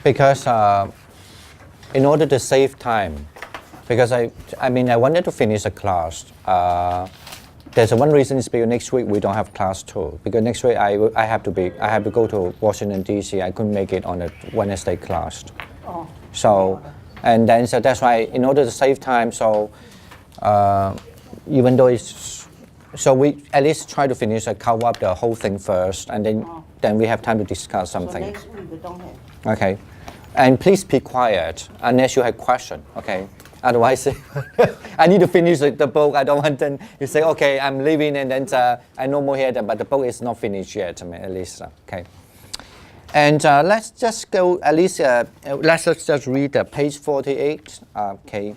Because in order to save time, because I wanted to finish a class. There's one reason is because next week we don't have class too. Because next week I have to go to Washington D.C. I couldn't make it on a Wednesday class. Oh. So that's why in order to save time. So even though we at least try to finish cover up the whole thing first, and then we have time to discuss something. So next week we don't have. Okay, and please be quiet unless you have question. Okay. Otherwise, I need to finish the book. I don't want then you say, okay, I'm leaving, and then I no more here, but the book is not finished yet. At least, okay. And let's just go. At least let's just read page 48. Okay,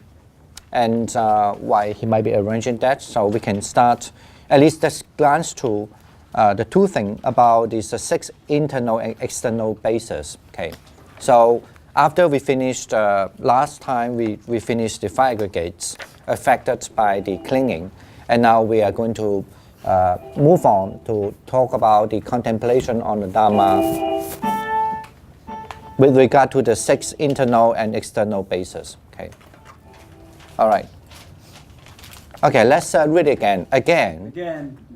and why he might be arranging that, so we can start. At least just glance to the two things about these 6 internal and external bases. Okay, so. After we finished, last time we finished the 5 aggregates affected by the clinging, and now we are going to move on to talk about the contemplation on the Dharma with regard to the 6 internal and external bases. Okay. All right. Okay, let's read it again. Again,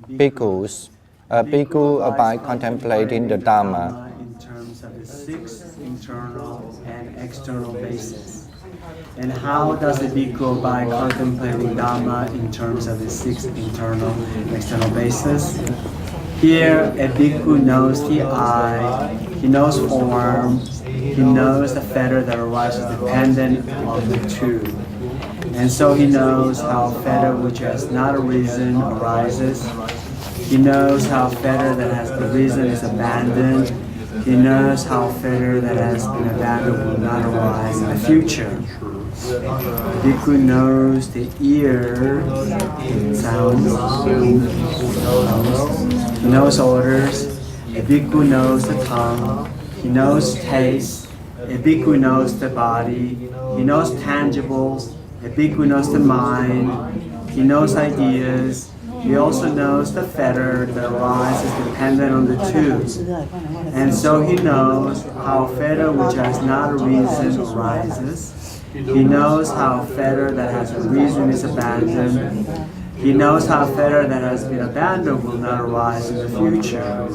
bhikkhus, a bhikkhu by contemplating the Dharma. In terms of the 6 internal and external bases. And how does a bhikkhu by contemplating Dhamma in terms of the 6 internal and external bases? Here, a bhikkhu knows the eye, he knows form, he knows the fetter that arises dependent on the 2. And so he knows how fetter which has not arisen arises. He knows how fetter that has arisen is abandoned. He knows how fetter that has been abandoned will not arise in the future. Bhikkhu knows the ear, sounds. He knows odors. A bhikkhu knows the tongue. He knows taste. A bhikkhu knows the body. He knows tangibles. A bhikkhu knows the mind. He knows ideas. He also knows the fetter that arises dependent on the 2. And so he knows how fetter which has not arisen arises. He knows how fetter that has arisen is abandoned. He knows how fetter that has been abandoned will not arise in the future.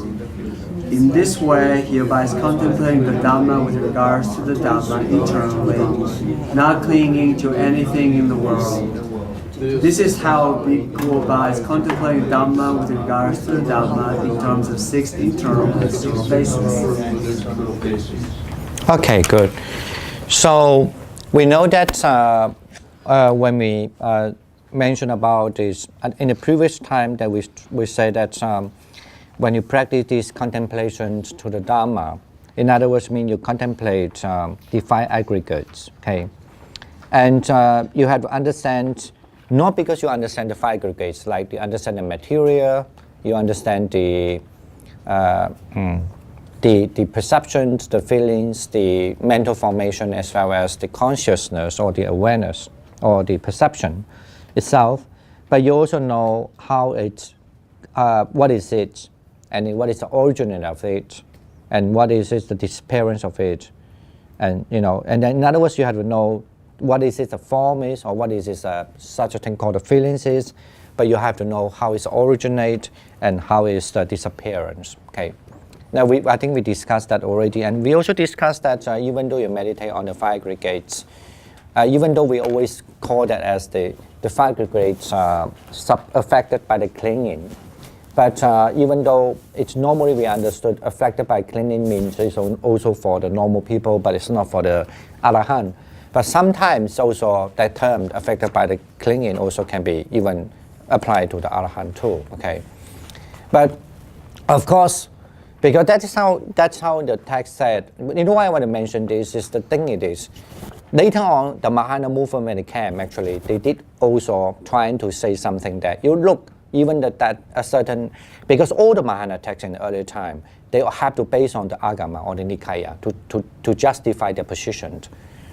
In this way, he abides contemplating the Dhamma with regards to the Dhamma internally, not clinging to anything in the world. This is how bhikkhu abides contemplating Dhamma with regards to the Dhamma in terms of 6 internal and external bases. Okay, good. So we know that when we mentioned about this in the previous time that we said that when you practice these contemplations to the Dhamma, in other words, mean you contemplate the 5 aggregates. Okay, and you have to understand. Not because you understand the 5 aggregates, like you understand the material, you understand the perceptions, the feelings, the mental formation, as well as the consciousness or the awareness or the perception itself. But you also know how it, what is it, and what is the origin of it, and what is it, the disappearance of it, and and then in other words, you have to know. What is it the form is, or what is it such a thing called the feelings is, but you have to know how it originates and how is the disappearance. Okay. Now I think we discussed that already, and we also discussed that even though you meditate on the 5 aggregates, even though we always call that as the 5 aggregates affected by the clinging, but even though it's normally we understood affected by clinging means it's also for the normal people, but it's not for the Arahant. But sometimes also that term affected by the clinging also can be even applied to the Arahant too. Okay, but of course, because that's how the text said. You know why I want to mention this is the thing it is. Later on, the Mahayana movement came actually. They did also trying to say something that you look even that a certain because all the Mahayana texts in the early time they have to base on the Agama or the Nikaya to justify their position.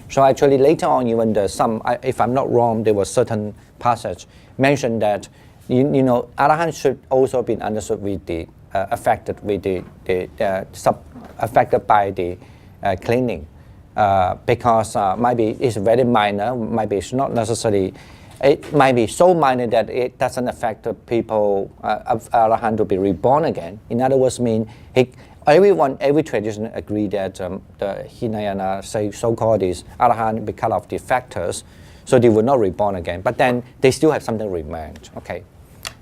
So actually later on, even if I'm not wrong, there was certain passage mentioned that Arahant should also be understood with the affected with affected by the cleaning, because maybe it's very minor, maybe it's not necessarily, it might be so minor that it doesn't affect the people of Arahant to be reborn again. In other words, every tradition agree that the Hinayana so-called these Arahant because of the factors, so they will not reborn again. But then they still have something remained. Okay,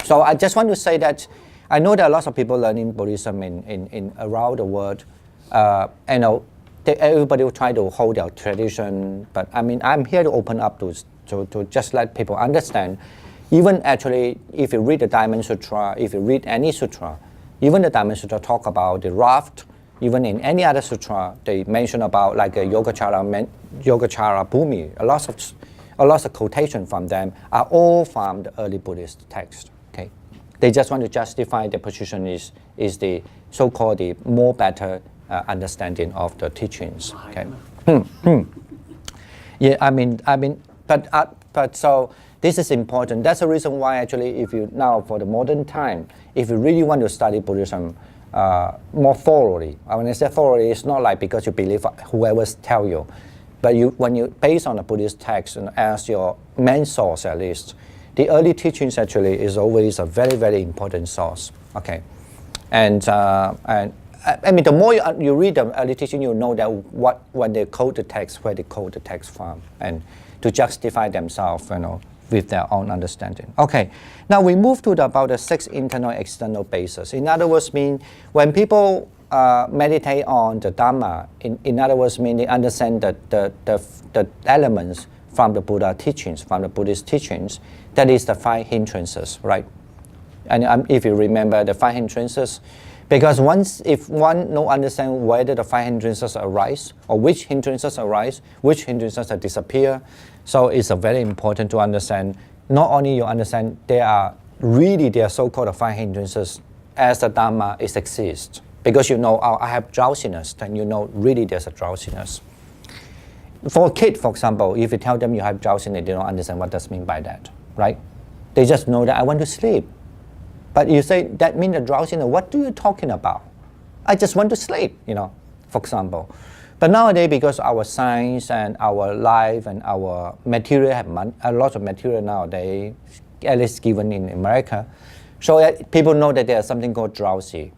so I just want to say that I know there are lots of people learning Buddhism in around the world. Everybody will try to hold their tradition, but I mean I'm here to open up to just let people understand. Even actually, if you read the Diamond Sutra, if you read any sutra, even the Diamond Sutra talk about the raft. Even in any other sutra, they mention about like a Yogacara Bhumi. A lot of quotation from them are all from the early Buddhist text. Okay, they just want to justify the position is the so-called the more better understanding of the teachings. Okay. Yeah, I mean, but so this is important. That's the reason why actually, if you now for the modern time, if you really want to study Buddhism more thoroughly, when I say thoroughly, it's not like because you believe whoever tell you, but when you based on the Buddhist text and as your main source at least, the early teachings actually is always a very, very important source. Okay, and I mean, the more you read the early teaching, you know that when they quote the text, where they quote the text from, and to justify themselves, with their own understanding. Okay, now we move to about the 6 internal and external bases. In other words, when people meditate on the Dhamma, in other words, they understand the elements from the Buddha teachings, from the Buddhist teachings, that is the 5 hindrances, right? And if you remember the 5 hindrances, because if one no understand whether the 5 hindrances arise, or which hindrances arise, which hindrances disappear, so it's very important to understand, not only you understand they are so-called 5 hindrances as the Dhamma exists, because I have drowsiness, then really there's a drowsiness. For a kid, for example, if you tell them you have drowsiness, they don't understand what does mean by that, right? They just know that I want to sleep. But you say, that means the drowsiness, what are you talking about? I just want to sleep, for example. But nowadays, because our science and our life and our material have a lot of material nowadays, at least given in America, so people know that there's something called drowsy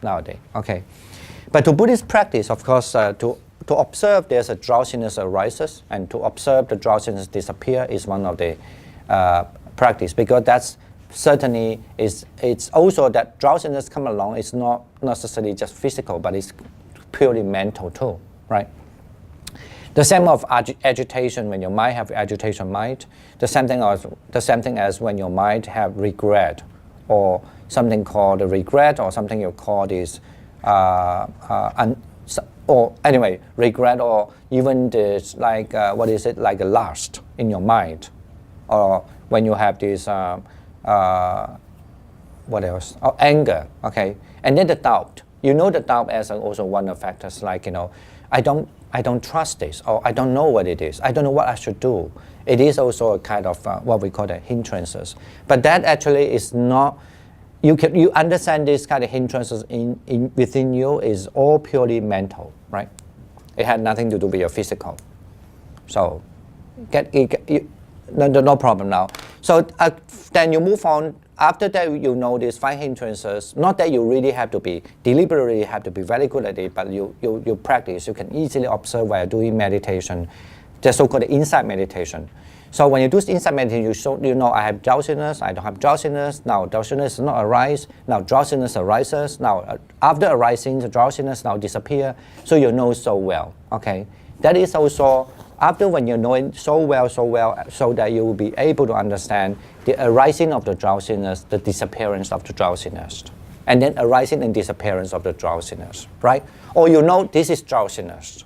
nowadays. Okay, but to Buddhist practice, of course, to observe there's a drowsiness arises, and to observe the drowsiness disappear is one of the practice, because that's certainly it's also that drowsiness come along. It's not necessarily just physical, but it's purely mental too, right? The same of agitation, when your mind have agitation mind, the same thing as when your mind have regret, or something called a regret, or something you call this or anyway regret, or even this like what is it, like a lust in your mind, or when you have this what else? Oh, anger, okay, and then the doubt. The doubt as also one of the factors, like I don't trust this, or I don't know what it is. I don't know what I should do. It is also a kind of what we call the hindrances. But that actually is not. You understand this kind of hindrances within you is all purely mental, right? It had nothing to do with your physical. So, no problem now. So then you move on. After that, these 5 hindrances. Not that you really have to be deliberately have to be very good at it, but you practice. You can easily observe while doing meditation, the so-called insight meditation. So when you do insight meditation, I have drowsiness. I don't have drowsiness. Now drowsiness does not arise. Now drowsiness arises. Now after arising, the drowsiness now disappear. So you know so well. Okay, that is also. After when you know it so well, so that you will be able to understand the arising of the drowsiness, the disappearance of the drowsiness, and then arising and disappearance of the drowsiness, right? Or this is drowsiness,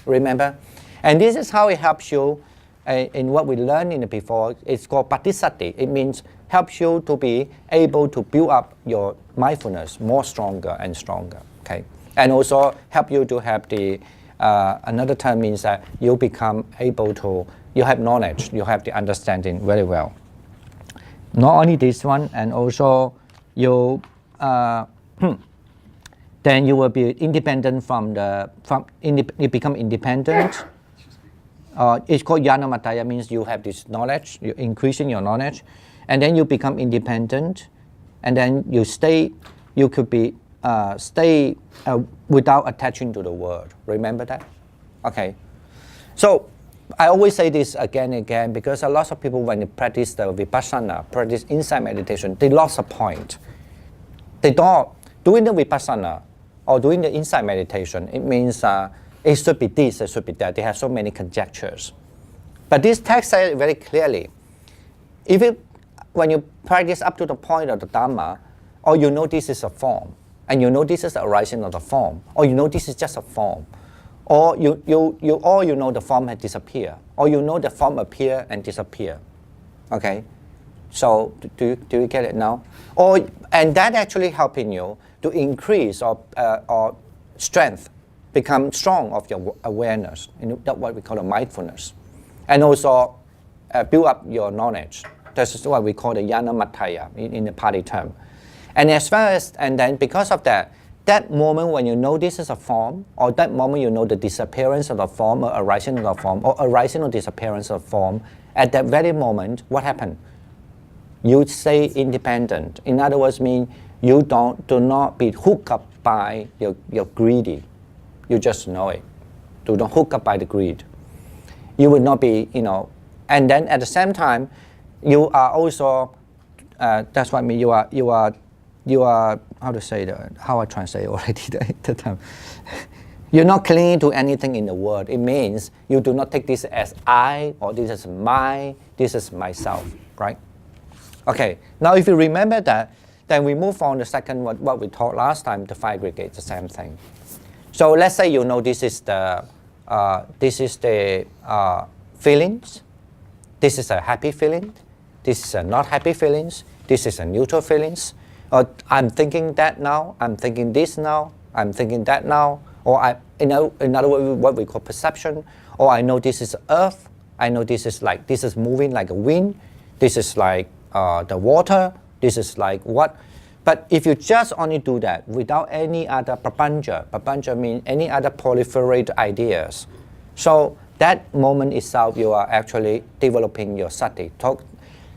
remember? And this is how it helps you in what we learned in the before. It's called patisati. It means helps you to be able to build up your mindfulness more stronger and stronger, okay? And also help you to have the another term means that you become able to, you have knowledge, you have the understanding very well. Not only this one, and also you then you will be independent you become independent. It's called Yanamataya, means you have this knowledge, you're increasing your knowledge, and then you become independent, and then you could be stay without attaching to the world. Remember that? Okay. So I always say this again and again because a lot of people, when they practice the vipassana, practice insight meditation, they lost a point. They thought doing the vipassana or doing the insight meditation, it means it should be this, it should be that. They have so many conjectures. But this text says very clearly, when you practice up to the point of the Dhamma, or you know this is a form, and you know this is the arising of the form, or you know this is just a form, or you know the form has disappeared, or you know the form appear and disappear. Okay? So do you get it now? And that actually helping you to increase or strength, become strong of your awareness. That's what we call the mindfulness. And also build up your knowledge. This is what we call the Yanamataya in the Pali term. And as well as, and then because of that moment when you know this is a form, or that moment you know the disappearance of the form, or arising of the form, or arising or disappearance of form, at that very moment, what happened? You stay independent. In other words, mean you do not be hooked up by your greedy. You just know it. Do not hook up by the greed. You will not be, and then at the same time, you are also, that's what I mean, you are, how to say that, how I translate already the term. You're not clinging to anything in the world. It means you do not take this as I, or this is my, this is myself, right? Okay, now if you remember that, then we move on to the second, what we taught last time, the five aggregates, the same thing. So let's say you know this is the feelings, this is a happy feeling, this is a not happy feelings, this is a neutral feelings, or I'm thinking that now, I'm thinking this now, I'm thinking that now, or in other words, what we call perception, or I know this is earth, I know this is moving like a wind, this is like the water, this is like what. But if you just only do that without any other prapanja means any other proliferate ideas. So that moment itself, you are actually developing your sati.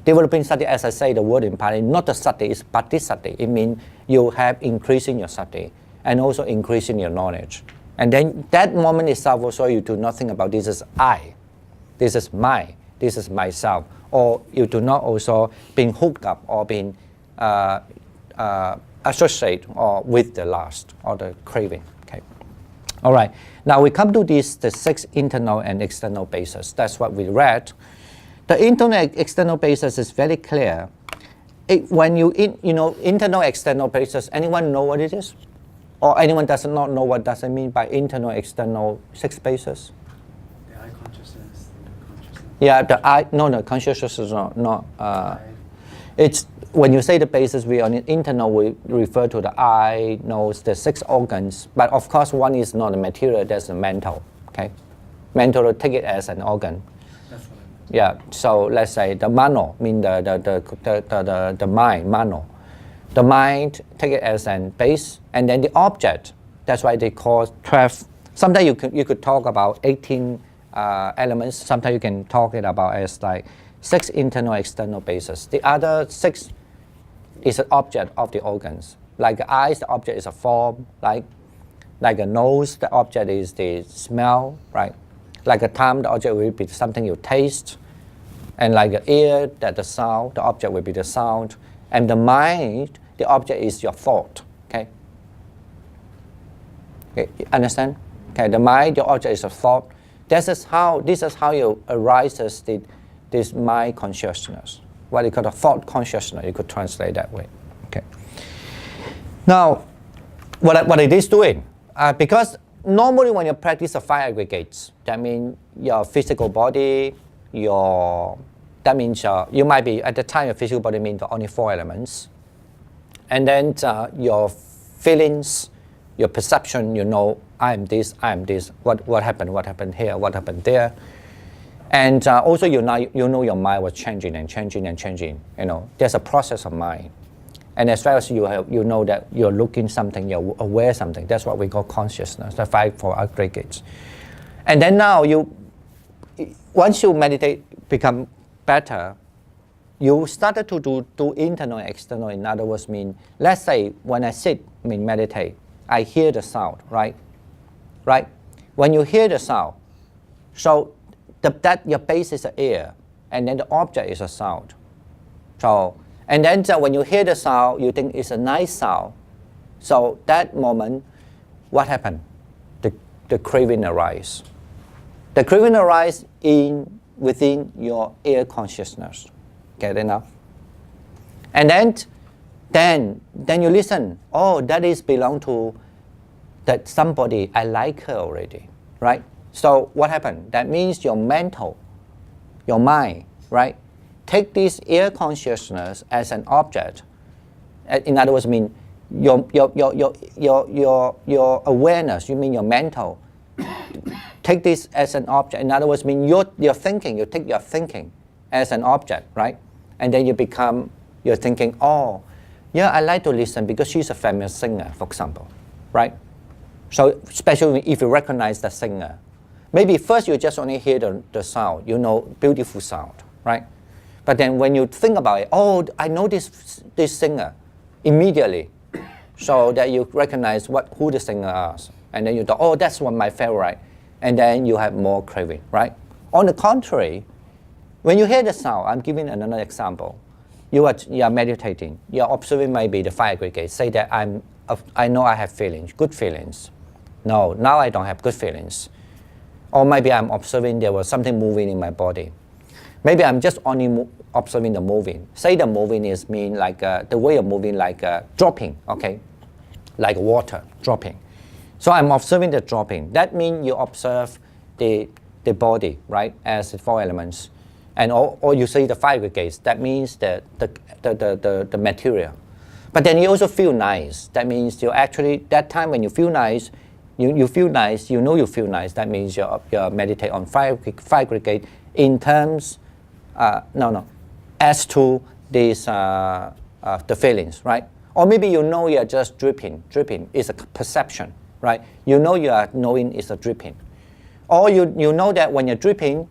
Developing sati, as I say the word in Pali, not the sati, it's patisati. It means you have increasing your sati and also increasing your knowledge. And then that moment itself also you do not think about this is I, this is my, this is myself. Or you do not also being hooked up or being associate or with the lust or the craving. Okay. All right. Now we come to the 6 internal and external bases. That's what we read. The internal and external basis is very clear. When internal external basis, anyone know what it is? Or anyone does not know what does it mean by internal external 6 bases? The eye consciousness, the consciousness. Yeah, the eye. No, consciousness is not. It's when you say the basis, we on internal we refer to the eye, nose, the 6 organs. But of course, one is not a material; that's the mental. Okay, mental take it as an organ. That's what I meant. Yeah. So let's say the mano, mean the mind, mano. The mind take it as an base, and then the object. That's why they call 12. Sometimes you could talk about 18 elements. Sometimes you can talk it about as like 6 internal external bases. The other 6 is an object of the organs. Like the eyes, the object is a form. Like a nose, the object is the smell, right? Like a tongue, the object will be something you taste. And like an ear, that the sound, the object will be the sound. And the mind, the object is your thought. Okay? Okay, understand? Okay, the mind, the object is a thought. This is how you arises this mind consciousness. What you call the thought consciousness. You could translate that way. Okay. Now, what it is doing? Because normally when you practice the 5 aggregates, that means your physical body, that means you might be, at the time your physical body means only 4 elements. And then your feelings, your perception, I am this, what happened here, what happened there. And also you know your mind was changing and changing and changing. There's a process of mind. And as well as you know that you're looking something, you're aware something. That's what we call consciousness, the 5 aggregates. And then now once you meditate, become better, you started to do internal and external. In other words, let's say when I sit, meditate, I hear the sound, right? Right? When you hear the sound, so that your base is the ear, and then the object is a sound. So, and then when you hear the sound, you think it's a nice sound. So that moment, what happened? The craving arises. The craving arises within your ear consciousness. Get it now? And then you listen. Oh, that is belong to that somebody, I like her already, right? So what happened? That means your mental, your mind, right? Take this ear consciousness as an object. In other words, your awareness, you mean your mental. Take this as an object. In other words, your thinking, you take your thinking as an object, right? And then you're thinking, oh, yeah, I like to listen because she's a famous singer, for example, right? So especially if you recognize the singer. Maybe first you just only hear the sound, beautiful sound, right? But then when you think about it, oh, I know this singer immediately. So that you recognize who the singer is. And then you thought, oh, that's one of my favorite. And then you have more craving, right? On the contrary, when you hear the sound, I'm giving another example. You are meditating. You are observing maybe the 5 aggregates. Say that I know I have feelings, good feelings. No, now I don't have good feelings. Or maybe I'm observing there was something moving in my body. Maybe I'm just only observing the moving. Say the moving is the way of moving like dropping, okay? Like water dropping. So I'm observing the dropping. That means you observe the body, right, as the 4 elements. And or you say the 5 aggregates. That means the material. But then you also feel nice. That means you actually, that time when you feel nice, you feel nice, you feel nice. That means you meditate on 5 aggregate in terms, as to this, the feelings, right? Or maybe you're just dripping. Dripping is a perception, right? You are knowing it's a dripping. Or you know that when you're dripping,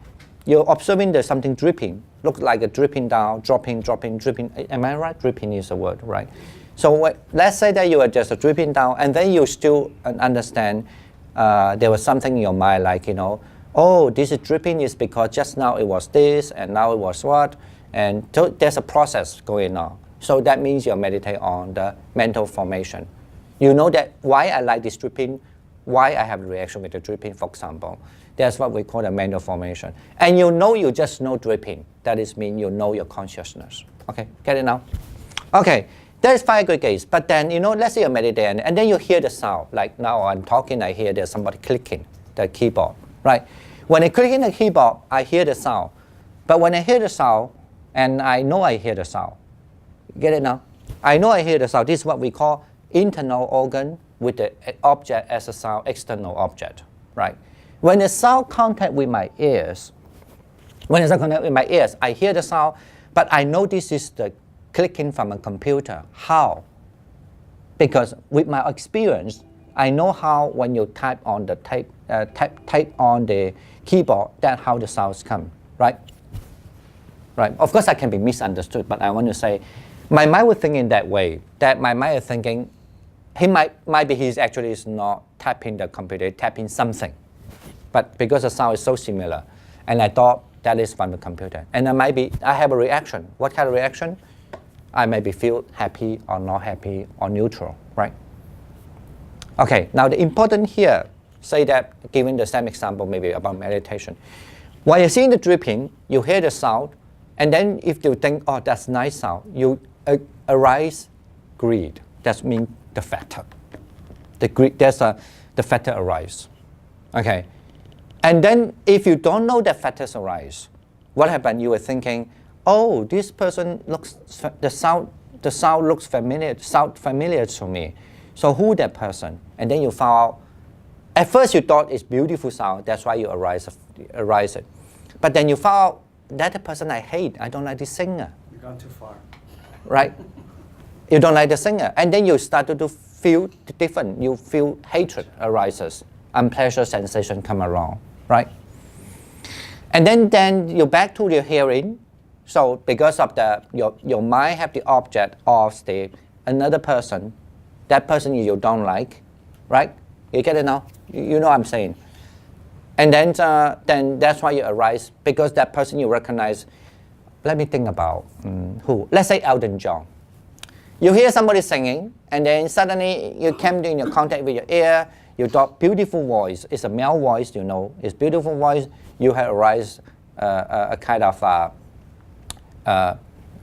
you're observing there's something dripping. Looks like a dripping down, dropping. Am I right? Dripping is a word, right? So let's say that you are just dripping down, and then you still understand there was something in your mind like, oh, this is dripping is because just now it was this, and now it was what, and so there's a process going on. So that means you meditate on the mental formation. You know that why I like this dripping, why I have a reaction with the dripping, for example. That's what we call the mental formation. And you just know dripping. That is mean you know your consciousness. Okay, get it now? Okay, there's 5 aggregates. But then, let's say you're meditating, and then you hear the sound. Like now I'm talking, I hear there's somebody clicking the keyboard, right? When I click in the keyboard, I hear the sound. But when I hear the sound, and I know I hear the sound, get it now? I know I hear the sound. This is what we call internal organ with the object as a sound, external object, right? When the sound contact with my ears, I hear the sound, but I know this is the clicking from a computer. How? Because with my experience, I know how when you type on the type on the keyboard, that's how the sounds come, right? Right. Of course, I can be misunderstood, but I want to say, my mind was thinking that way. That my mind is thinking, he's actually is not tapping the computer, tapping something. But because the sound is so similar, and I thought that is from the computer. And I have a reaction. What kind of reaction? I maybe feel happy or not happy or neutral, right? Okay, now the important here, say that, giving the same example maybe about meditation. While you're seeing the dripping, you hear the sound, and then if you think, oh, that's nice sound, you arise greed. That means the factor. The factor arise. Okay. And then if you don't know that factors arise, what happened? You were thinking, oh, this person the sound looks familiar to me. So who that person? And then you found out, at first you thought it's beautiful sound, that's why you arise it. But then you found out, that the person I hate, I don't like this singer. You've gone too far. Right? You don't like the singer. And then you start to feel different. You feel hatred arises. Unpleasant sensation come around, right? And then you're back to your hearing. So because of your mind have the object of another person, that person you don't like, right? You get it now? You know what I'm saying. And then that's why you arise, because that person you recognize. Let me think about who. Let's say Elton John. You hear somebody singing, and then suddenly you came in your contact with your ear. You thought beautiful voice. It's a male voice, you know. It's beautiful voice. You have arise a kind of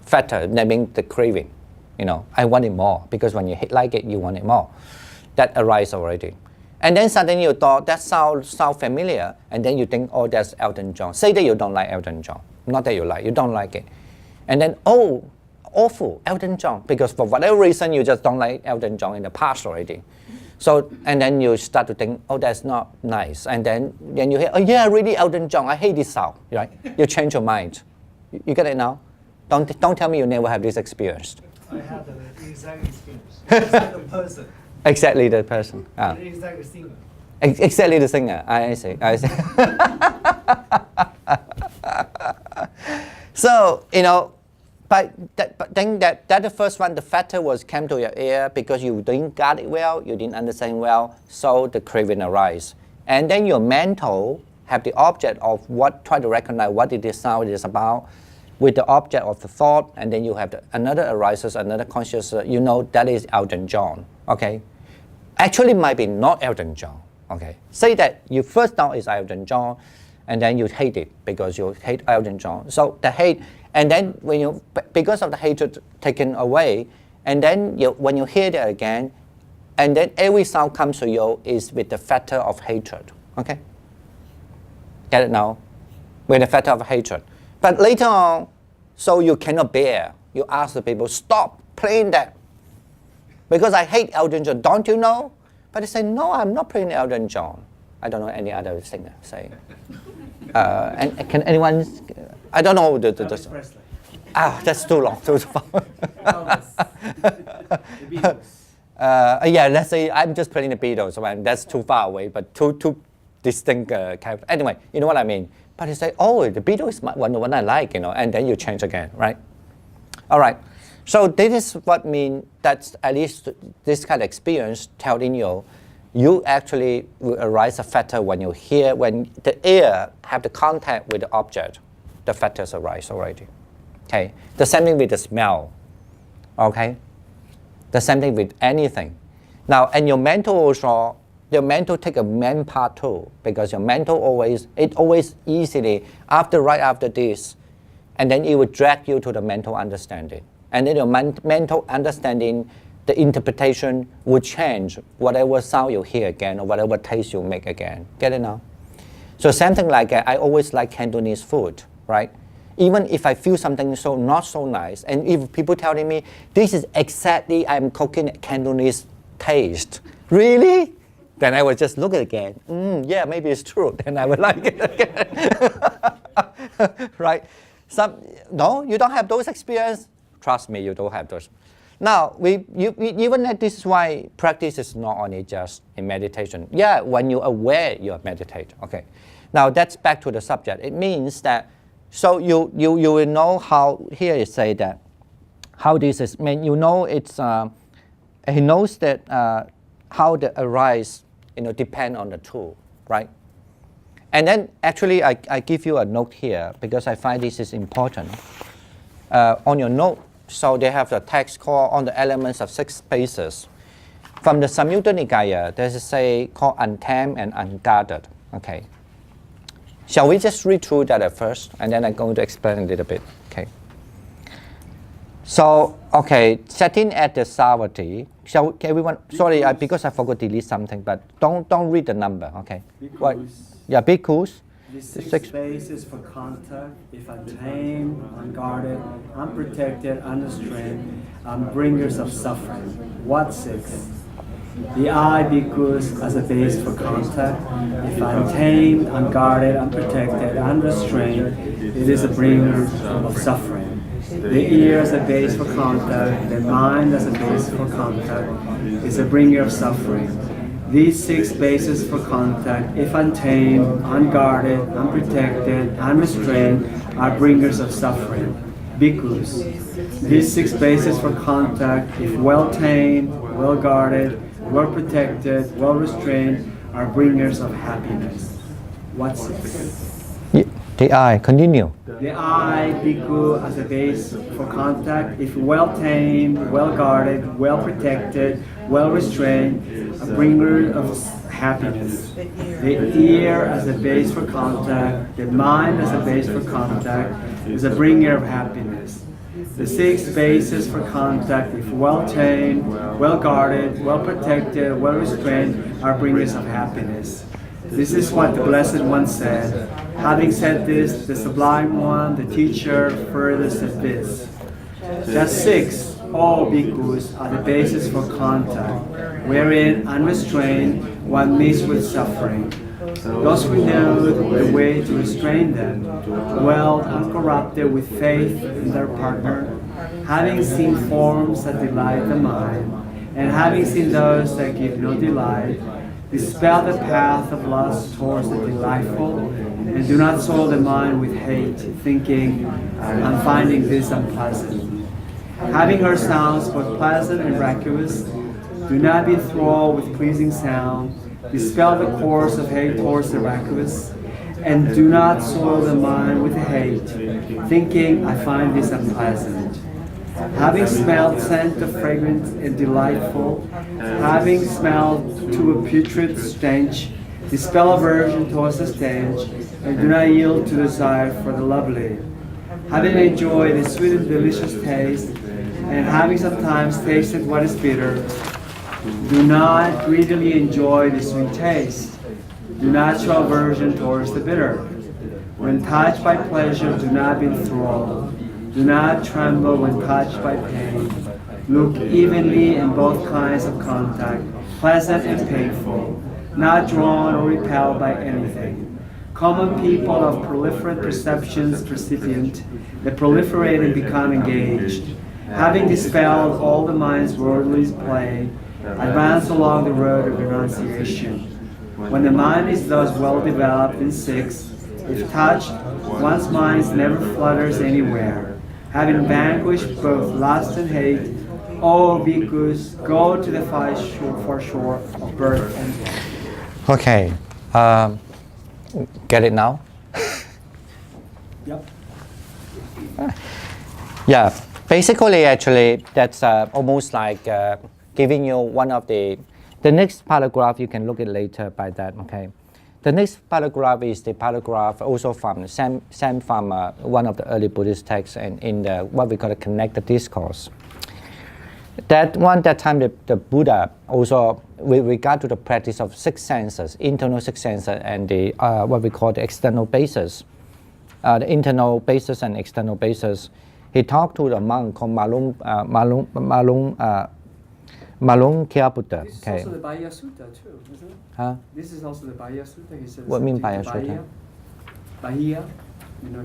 factor, naming the craving. You know, I want it more, because when you like it, you want it more. That arises already. And then suddenly you thought that sound familiar, and then you think, oh, that's Elton John. Say that you don't like Elton John. Not that you like, you don't like it. And then, oh, awful, Elton John, because for whatever reason you just don't like Elton John in the past already. So, and then you start to think, oh, that's not nice. And then you hear, oh yeah, really Elton John, I hate this sound, right? You change your mind. You get it now? Don't tell me you never have this experience. I had the exact experience. Exactly the person. Exactly the person. The exact singer. Exactly the singer. I see. So, you know, but then that the first one, the factor was came to your ear because you didn't get it well, you didn't understand well, so the craving arise. And then your mental have the object of try to recognize what it is sound is about with the object of the thought, and then you have another arises, another conscious, you know that is Elton John, okay? Actually might be not Elton John, okay? Say that you first know it's Elton John, and then you hate it because you hate Elton John. So the hate, and then because of the hatred taken away, and then when you hear that again, and then every sound comes to you is with the factor of hatred, okay? Get it now? With the factor of hatred. But later on, so you cannot bear. You ask the people, stop playing that. Because I hate Elton John, don't you know? But they say, no, I'm not playing Elton John. I don't know any other singer saying. And can anyone, I don't know the that's too long, too far. Yeah, let's say I'm just playing the Beatles, so that's too far away, but too distinct character. Anyway, you know what I mean? But you say, oh, the Beatles is one I like, you know, and then you change again, right? All right. So this is what means that at least this kind of experience telling you actually will arise a factor when you hear, when the ear have the contact with the object, the factors arise already. Okay. The same thing with the smell. Okay. The same thing with anything. Now, and your mental also. Your mental take a main part too, because your mental always easily, right after this, and then it will drag you to the mental understanding. And then your mental understanding, the interpretation will change whatever sound you hear again or whatever taste you make again. Get it now? So something like I always like Cantonese food, right? Even if I feel something not so nice, and if people telling me, this is exactly I'm cooking Cantonese taste, really? Then I would just look at it again. Yeah, maybe it's true. Then I would like it again. Right? No, you don't have those experiences. Trust me, you don't have those. Now, even this is why practice is not only just in meditation. Yeah, when you're aware, you meditate. Okay. Now that's back to the subject. It means that so you will know how here it say that how this is. I mean, you know it's he knows that how the arise. Depend on the tool, right? And then actually I give you a note here because I find this is important. On your note, so they have a text called On the Elements of Six Spaces. From the Samyutta Nikaya, there's a say called Untamed and Unguarded. Okay. Shall we just read through that at first, and then I'm going to explain a little bit. Okay. So, okay, setting at the Savatthi. Shall everyone? Sorry, because I forgot to delete something, but don't read the number. Okay. What? Yeah, bhikkhus. The six spaces for contact. If untamed, unguarded, unprotected, unrestrained, bringers of suffering. What six? The eye bhikkhus as a base for contact. If untamed, unguarded, unprotected, unrestrained, it is a bringer of suffering. The ear as a base for contact, the mind as a base for contact, is a bringer of suffering. These 6 bases for contact, if untamed, unguarded, unprotected, unrestrained, are bringers of suffering. Bhikkhus. These 6 bases for contact, if well tamed, well guarded, well protected, well restrained, are bringers of happiness. What 6? The eye, continue. The eye, bhikkhu, as a base for contact, if well tamed, well guarded, well protected, well restrained, a bringer of happiness. The ear as a base for contact, the mind as a base for contact, is a bringer of happiness. The 6 bases for contact, if well tamed, well guarded, well protected, well restrained, are bringers of happiness. This is what the Blessed One said. Having said this, the Sublime One, the Teacher, further said this. That 6, all bhikkhus, are the basis for contact, wherein, unrestrained, one meets with suffering. Those who know the way to restrain them, dwell uncorrupted with faith in their partner, having seen forms that delight the mind, and having seen those that give no delight, dispel the path of lust towards the delightful, and do not soil the mind with hate, thinking, I'm finding this unpleasant. Having heard sounds both pleasant and vacuous, do not be enthralled with pleasing sound, dispel the course of hate towards the vacuous, and do not soil the mind with hate, thinking, I find this unpleasant. Having smelled scent of fragrance and delightful, having smelled to a putrid stench, dispel aversion towards the stench, and do not yield to desire for the lovely. Having enjoyed the sweet and delicious taste, and having sometimes tasted what is bitter, do not greedily enjoy the sweet taste. Do not show aversion towards the bitter. When touched by pleasure, do not be enthralled. Do not tremble when touched by pain. Look evenly in both kinds of contact, pleasant and painful, not drawn or repelled by anything. Common people of proliferate perceptions percipient, that proliferate and become engaged, having dispelled all the mind's worldly play, advance along the road of renunciation. When the mind is thus well developed in 6, if touched, one's mind never flutters anywhere. Having vanquished both lust and hate, all bhikkhus go to the far shore of birth and death. Okay, get it now? Yep. Yeah, basically, actually, that's almost like giving you one of the next paragraph. You can look at later by that. Okay, the next paragraph is the paragraph also from same from one of the early Buddhist texts, and in the what we call the connected discourse. That time the Buddha also, with regard to the practice of 6 senses, internal 6 senses, and the what we call the external bases, the internal bases and external bases. He talked to the monk called Malung Kyabutta. This is Okay. also the Bhaya Sutta too, isn't it? Huh? This is also the Bhaya Sutta. He said What mean something Bhaya to Sutta? Bhaya, you know,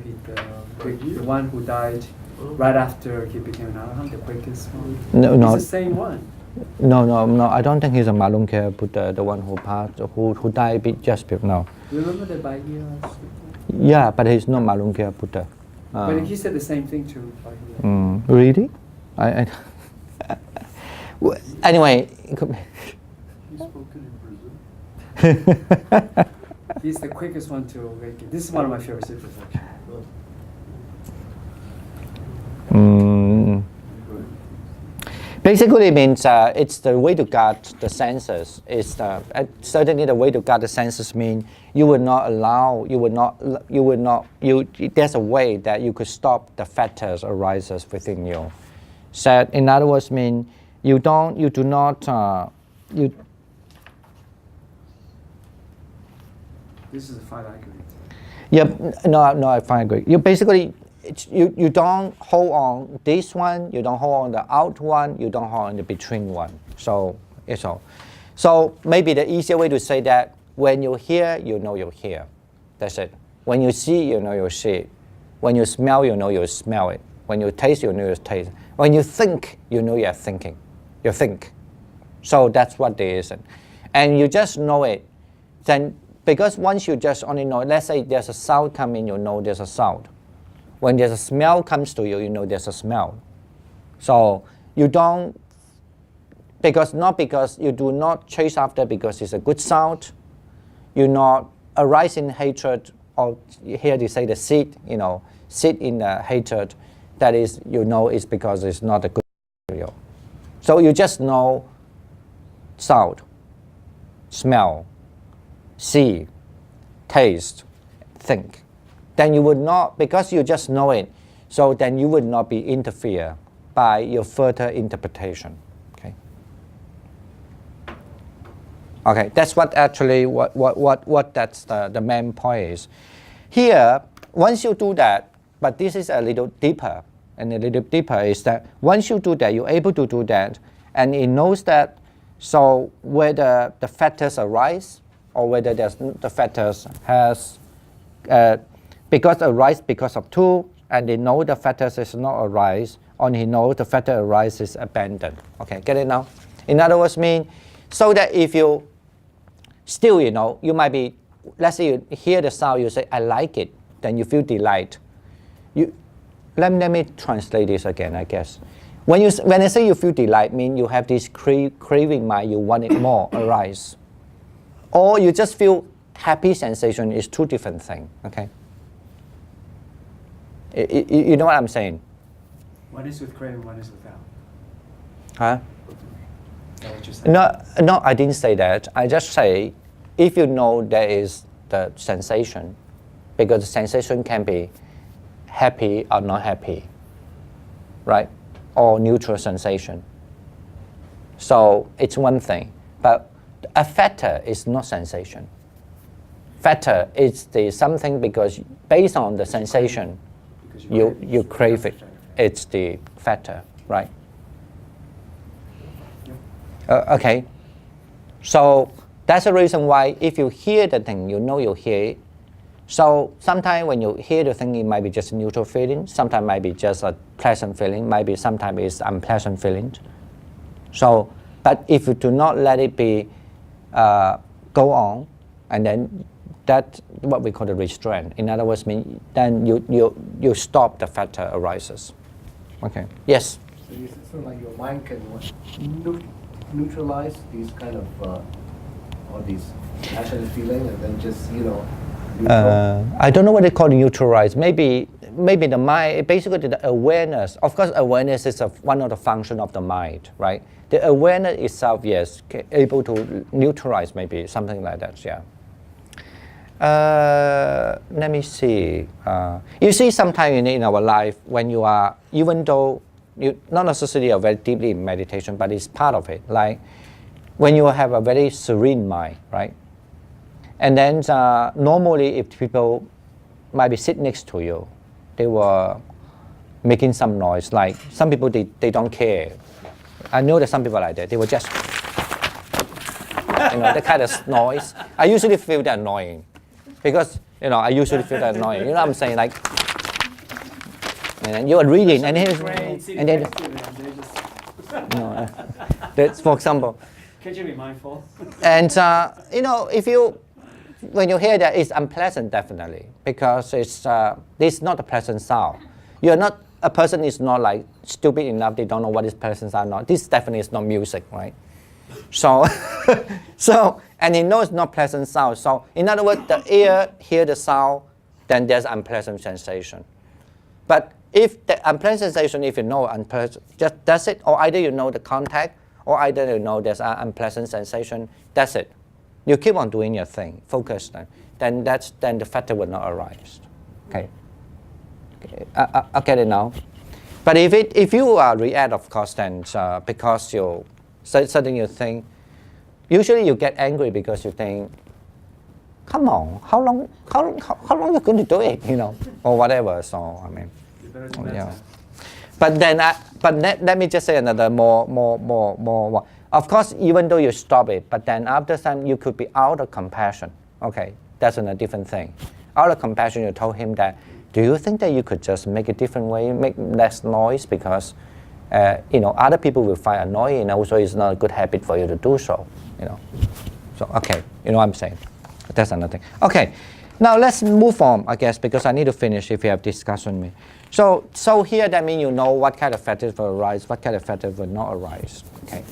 the one who died right after he became an arahant, the quickest one. No, It's the same one. no. I don't think he's a Malung Kyabutta, the one who passed, who died just before. No. Remember the Bhaya Sutta? Yeah, but he's not Malung Kyabutta. But he said the same thing to Bhaya. Really? I anyway, it could be. He's spoken in prison. He's the quickest one to awaken. This is one of my favorite sutras, actually. Basically, it means it's the way to guard the senses. It's certainly the way to guard the senses mean you would not allow, there's a way that you could stop the fetters arises within you. So, in other words, mean you do not. This is a 5 accurate. Yep. No, I find great. You basically, you don't hold on this one, you don't hold on the out one, you don't hold on the between one. So it's all. So maybe the easier way to say that, when you hear, you know you hear. That's it. When you see, you know you see it. When you smell, you know you smell it. When you taste, you know you taste. When you think, you know you're thinking. You think. So that's what it is. And you just know it. Then, because once you just only know, let's say there's a sound coming, you know there's a sound. When there's a smell comes to you, you know there's a smell. So you don't, not because you do not chase after because it's a good sound, you not arise in hatred, or here they say the seed, seed in the hatred, that is, is because it's not a good material. So you just know sound, smell, see, taste, think. Then you would not, because you just know it, so then you would not be interfered by your further interpretation. Okay, that's what actually what that's the main point is. Here, once you do that, but this is a little deeper, and a little deeper is that once you do that, you're able to do that, and it knows that, so whether the factors arise or whether the factors has, because arise because of two, and they know the factors is not arise, or he knows the factor arises abandoned. Okay, get it now? In other words, so that if you still, you might be, let's say you hear the sound, you say, I like it, then you feel delight. Let me translate this again, I guess. When I say you feel delight, you have this craving mind, you want it more, arise. Or you just feel happy sensation is two different things, okay? You know what I'm saying? One is with craving, one is without. Huh? Is that what you're saying? No, I didn't say that. I just say, if you know there is the sensation, because the sensation can be happy or not happy, right? Or neutral sensation. So it's one thing, but a factor is not sensation. Factor is the something because based on the sensation, you crave it. It's the factor, right? Okay, so that's the reason why if you hear the thing, you know you hear it. So sometimes when you hear the thing, it might be just a neutral feeling. Sometimes it might be just a pleasant feeling. Maybe sometimes it's unpleasant feeling. So, but if you do not let it be go on, and then that's what we call the restraint. In other words, then you stop the factor arises. Okay. Yes. So it's sort of like your mind can neutralize these kind of all these passion and feeling, and then just I don't know what they call neutralize. Maybe the mind, basically the awareness. Of course, awareness is one of the function of the mind, right? The awareness itself, yes, able to neutralize, maybe something like that. Yeah. Let me see. You see, sometimes in our life, when you are, even though you not necessarily are very deeply in meditation, but it's part of it. Like when you have a very serene mind, right? And then normally, if people might be sit next to you, they were making some noise. Like some people, they don't care. I know that some people like that. They were just, that kind of noise. I usually feel that annoying. Because, I usually feel that annoying. You know what I'm saying? Like, and you are reading, and then that's for example. Can you be mindful? And, when you hear that, it's unpleasant, definitely. Because it's not a pleasant sound. You're not, a person is not like stupid enough, they don't know what is pleasant sound or not. This definitely is not music, right? So, and you know it's not pleasant sound. So, in other words, the ear hear the sound, then there's unpleasant sensation. But if the unpleasant sensation, if you know unpleasant, just that's it. Or either you know the contact, or either you know there's an unpleasant sensation. That's it. You keep on doing your thing, focus. Then the factor will not arise. Okay. I get it now. But if you react, of course, then because you suddenly you think, usually you get angry because you think, come on, how long you going to do it, or whatever. So yeah. But then, let me just say another more. Of course, even though you stop it, but then after some, you could be out of compassion. Okay, that's a different thing. Out of compassion, you told him that do you think that you could just make a different way, make less noise? Because other people will find annoying, and also it's not a good habit for you to do so. So okay, you know what I'm saying. That's another thing. Okay, now let's move on, I guess, because I need to finish if you have discussion with me. So here that means you know what kind of factors will arise, what kind of factors will not arise. Okay.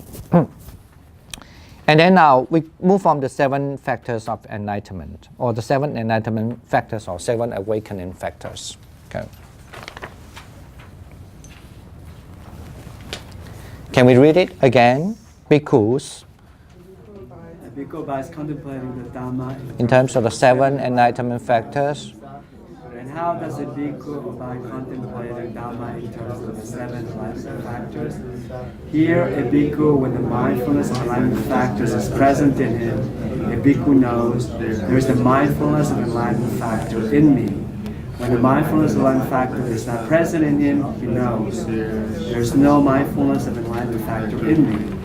And then now we move on to 7 factors of enlightenment, or the 7 enlightenment factors, or 7 awakening factors. Okay. Can we read it again? Bhikkhus, A bhikkhu abides contemplating the Dhamma in terms of the 7 enlightenment factors. And how does a bhikkhu abide contemplating Dhamma in terms of the 7 enlightenment factors? Here, a bhikkhu, when the mindfulness of enlightenment factors is present in him, a bhikkhu knows there is the mindfulness of enlightenment factor in me. When the mindfulness of enlightenment factor is not present in him, he knows there is no mindfulness of enlightenment factor in me.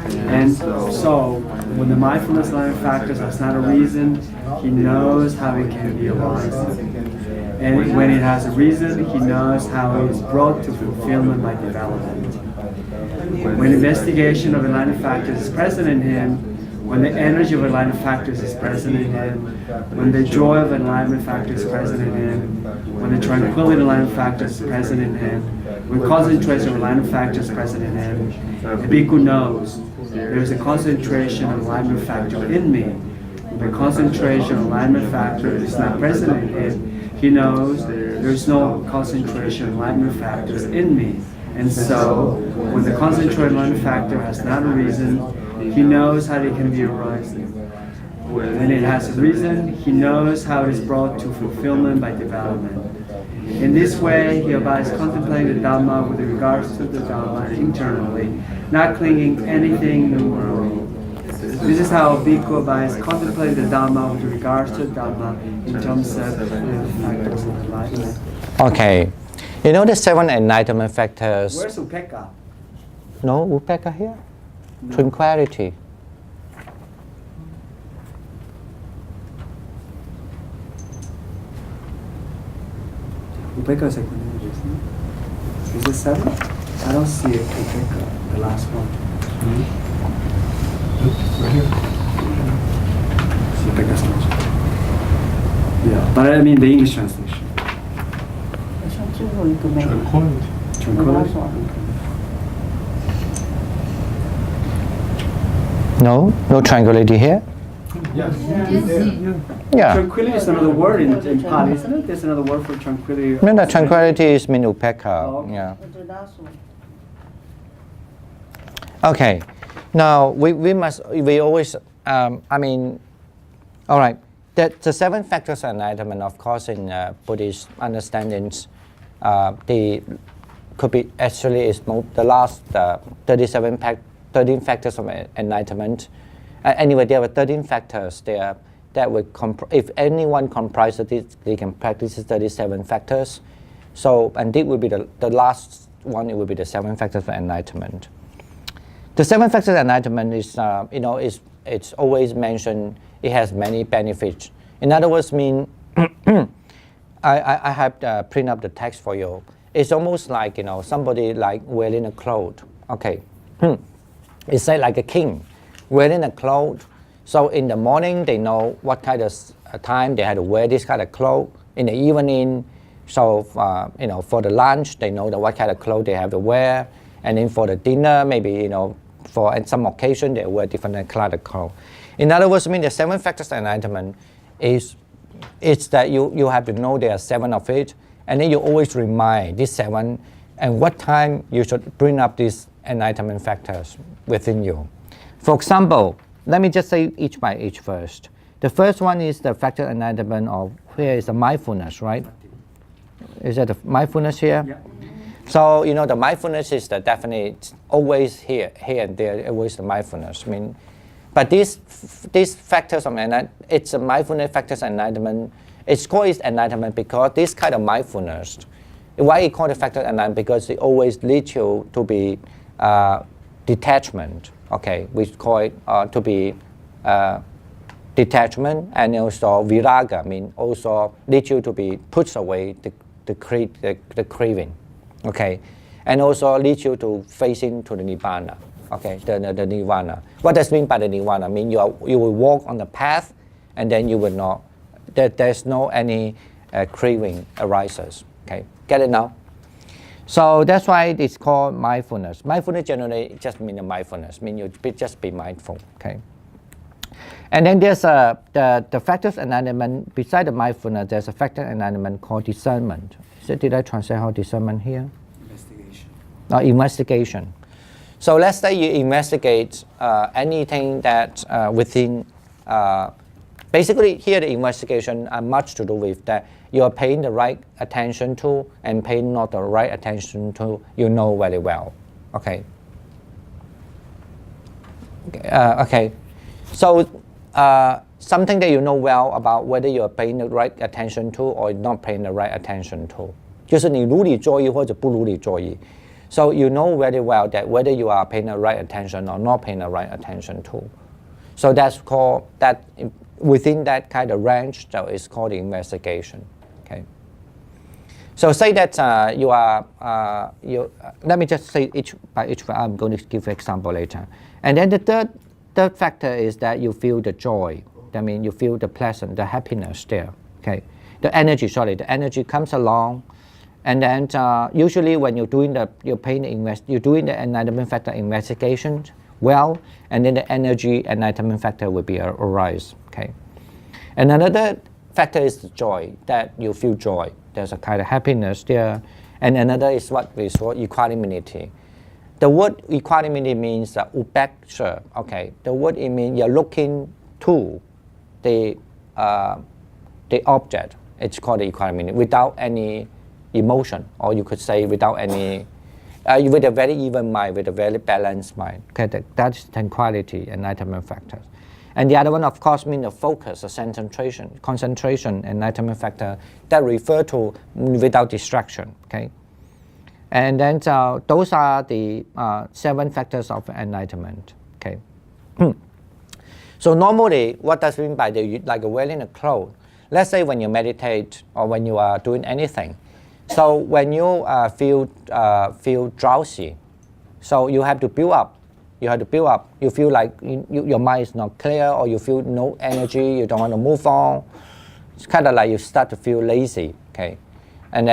And so, when the mindfulness of enlightenment factors has not a reason, he knows how it can be arising. And when it has a reason, he knows how it is brought to fulfillment by development. When investigation of enlightenment factors is present in him, when the energy of enlightenment factors is present in him, when the joy of enlightenment factors is present in him, when the tranquility of enlightenment factors is present in him, when concentration of enlightenment factors is present in him, the bhikkhu knows there is a concentration of enlightenment factor in me. When the concentration of enlightenment factor is not present in him, he knows there is no concentration of enlightenment factors in me. And so, when the concentration of enlightenment factor has not a reason, he knows how it can be arising. When it has a reason, he knows how it is brought to fulfillment by development. In this way, he abides contemplating the Dhamma with regards to the Dhamma internally, not clinging anything in the world. This is how a bhikkhu abides contemplating the Dhamma with regards to the Dhamma in terms of the factors of enlightenment. Okay. You know the 7 enlightenment factors? Where's Upekkha? No, Upekkha here? No. Tranquility. Upekkha is equanimity, isn't it? Is it 7? I don't see it, Upekkha, the last one. Right here. See Upekkha's mentioned. Yeah, but I mean the English translation. Tranquility. Tranquility? No tranquility here? Yes. Yeah. Tranquility is another word in Pali, isn't it? There's another word for tranquility. No, tranquility is mean Upekkha. Oh, okay. Yeah. Okay. Now we always all right. The 7 factors of enlightenment, of course, in Buddhist understandings, they could be actually is the last 13 factors of enlightenment. Anyway, there are 13 factors there that would if anyone comprises it, they can practice 37 factors. So, and it will be the last one. It will be the 7 factors of enlightenment. The 7 factors of enlightenment is it's always mentioned. It has many benefits. In other words, I have print up the text for you. It's almost like somebody like wearing a cloth. Okay, it's like a king wearing a cloth. So in the morning they know what kind of time they had to wear this kind of clothes. In the evening, so for the lunch they know what kind of clothes they have to wear, and then for the dinner maybe for some occasion they wear different kind of clothes. In other words, the 7 factors of enlightenment is that you have to know there are 7 of it, and then you always remind these 7 and what time you should bring up these enlightenment factors within you. For example, let me just say each by each first. The first one is the factor of enlightenment of here is the mindfulness, right? Is that the mindfulness here? Yeah. So the mindfulness is the definite always here and there, always the mindfulness. But these factors of enlightenment, it's a mindfulness factors of enlightenment. It's called enlightenment because this kind of mindfulness, why it called a factor of enlightenment? Because it always leads you to be detachment. Okay, we call it to be detachment, and also viraga, mean also lead you to be puts away the craving, okay, and also lead you to facing to the nibbana, okay, the nirvana. What does mean by the nirvana? I mean you will walk on the path, and then you will not. There's no any craving arises. Okay, get it now? So that's why it's called mindfulness. Mindfulness generally just means mindfulness, mean you just be mindful. Okay. And then there's the factors and element beside the mindfulness. There's a factor and element called discernment. So did I translate how discernment here? Investigation. Investigation. So let's say you investigate anything that within. Basically, here the investigation are much to do with that you are paying the right attention to and paying not the right attention to. You know very well. Okay. Okay. So something that you know well about whether you are paying the right attention to or not paying the right attention to. 就是你如理作意或者不如理作意. So you know very well that whether you are paying the right attention or not paying the right attention to. So that's called that. Within that kind of range, that is called the investigation. Okay. So say that you are let me just say each by each. I'm going to give an example later. And then the third factor is that you feel the joy. That means you feel the pleasant, the happiness there. Okay. The energy comes along, and then usually when you're doing you're doing the enlightenment factor investigation well, and then the energy enlightenment factor will be arise. Okay. And another factor is the joy, that you feel joy. There's a kind of happiness there. And another is what we call equanimity. The word equanimity means upeksha. Okay. The word it means you're looking to the object. It's called equanimity without any emotion, or you could say without any. With a very even mind, with a very balanced mind. Okay, that's tranquility, enlightenment factors. And the other one, of course, means the focus, the concentration, enlightenment factor that refer to without distraction. Okay, and then those are the 7 factors of enlightenment. Okay. So normally, what does it mean by like wearing a cloth? Let's say when you meditate or when you are doing anything. So when you feel drowsy, so you have to build up. You feel like your mind is not clear, or you feel no energy. You don't want to move on. It's kind of like you start to feel lazy. Okay, and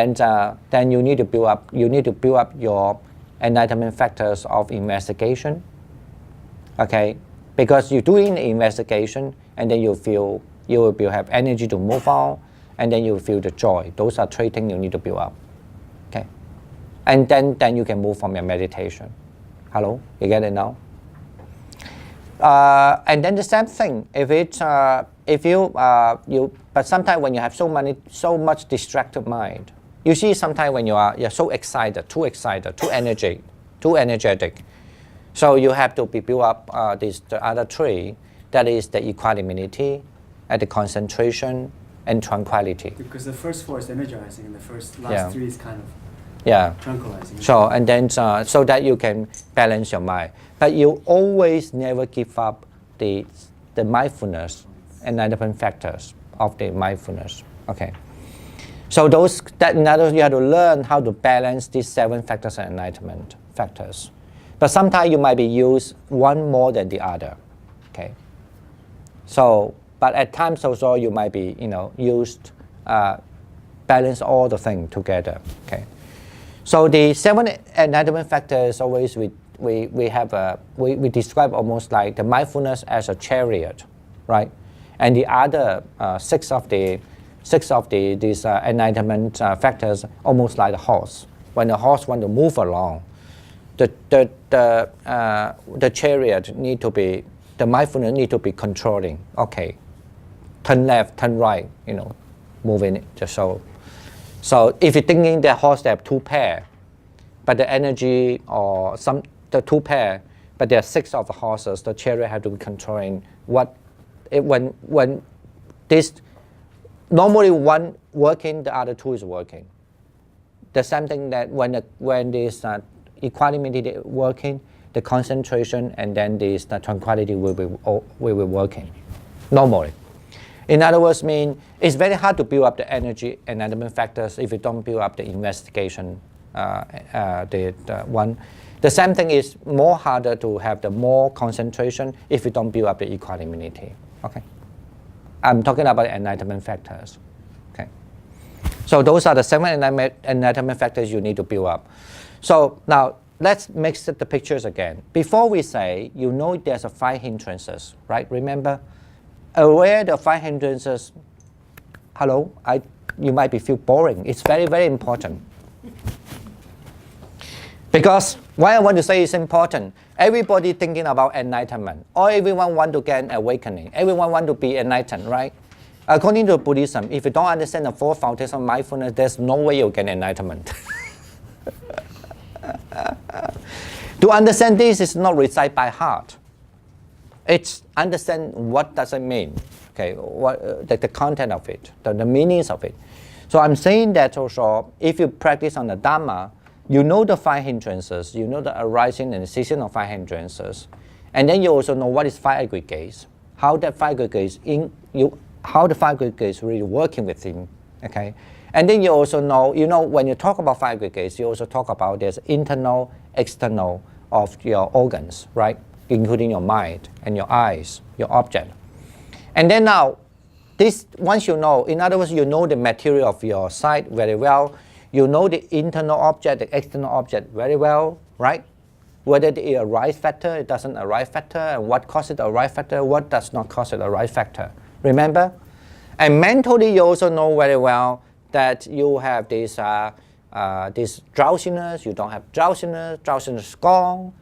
then you need to build up. You need to build up your enlightenment factors of investigation. Okay, because you're doing the investigation, and then you will have energy to move on. And then you feel the joy. Those are 3 things you need to build up. Okay, and then you can move from your meditation. Hello, you get it now? And then the same thing. But sometimes when you have so much distracted mind, you see sometimes when you're so excited, too energetic. So you have to build up the other 3. That is the equanimity, and the concentration, and tranquility. Because the first 4 is energizing, and the last 3 is kind of tranquilizing. So and then so that you can balance your mind, but you always never give up the mindfulness and enlightenment factors of the mindfulness. Okay. So in other words, you have to learn how to balance these 7 factors and enlightenment factors. But sometimes you might be used one more than the other. Okay. So. But at times also you might be, used, balance all the things together. Okay. So the 7 enlightenment factors always we describe almost like the mindfulness as a chariot, right? And the other 6 of these enlightenment factors almost like a horse. When the horse wants to move along, the chariot the mindfulness need to be controlling. Okay. Turn left, turn right, moving it just so. So if you're thinking the horse they have 2 pair, but the energy or the 2 pair, but there are 6 of the horses, the chariot have to be controlling when this normally one working, the other 2 is working. The same thing that when this equanimity working, the concentration and then the tranquility will be working. normally. In other words, mean it's very hard to build up the energy enlightenment factors if you don't build up the investigation. The one. The same thing is more harder to have the more concentration if you don't build up the equanimity. Okay, I'm talking about enlightenment factors. Okay, so those are the 7 enlightenment factors you need to build up. So now let's mix the pictures again. Before we say, there's a 5 hindrances, right? Remember, aware the 5 hindrances. Hello, you might feel boring. It's very, very important. Because why I want to say it's important, everybody thinking about enlightenment, or everyone want to get an awakening, everyone want to be enlightened, right? According to Buddhism, if you don't understand the 4 foundations of mindfulness, there's no way you'll get enlightenment. To understand this is not recite by heart. It's understand what does it mean, okay, what the content of it, the meanings of it. So I'm saying that also, if you practice on the Dhamma, you know the 5 hindrances, you know the arising and the ceasing of 5 hindrances, and then you also know what is 5 aggregates, how that 5 aggregates how the 5 aggregates really working with him, okay. And then you also know, when you talk about 5 aggregates, you also talk about there's internal, external of your organs, right, including your mind and your eyes, your object. And then now, this once you know, in other words, you know the material of your sight very well. You know the internal object, the external object very well, right? Whether it arise factor, it doesn't arise factor, and what causes the arise factor, what does not cause the arise factor. Remember? And mentally, you also know very well that you have this drowsiness, you don't have drowsiness gone,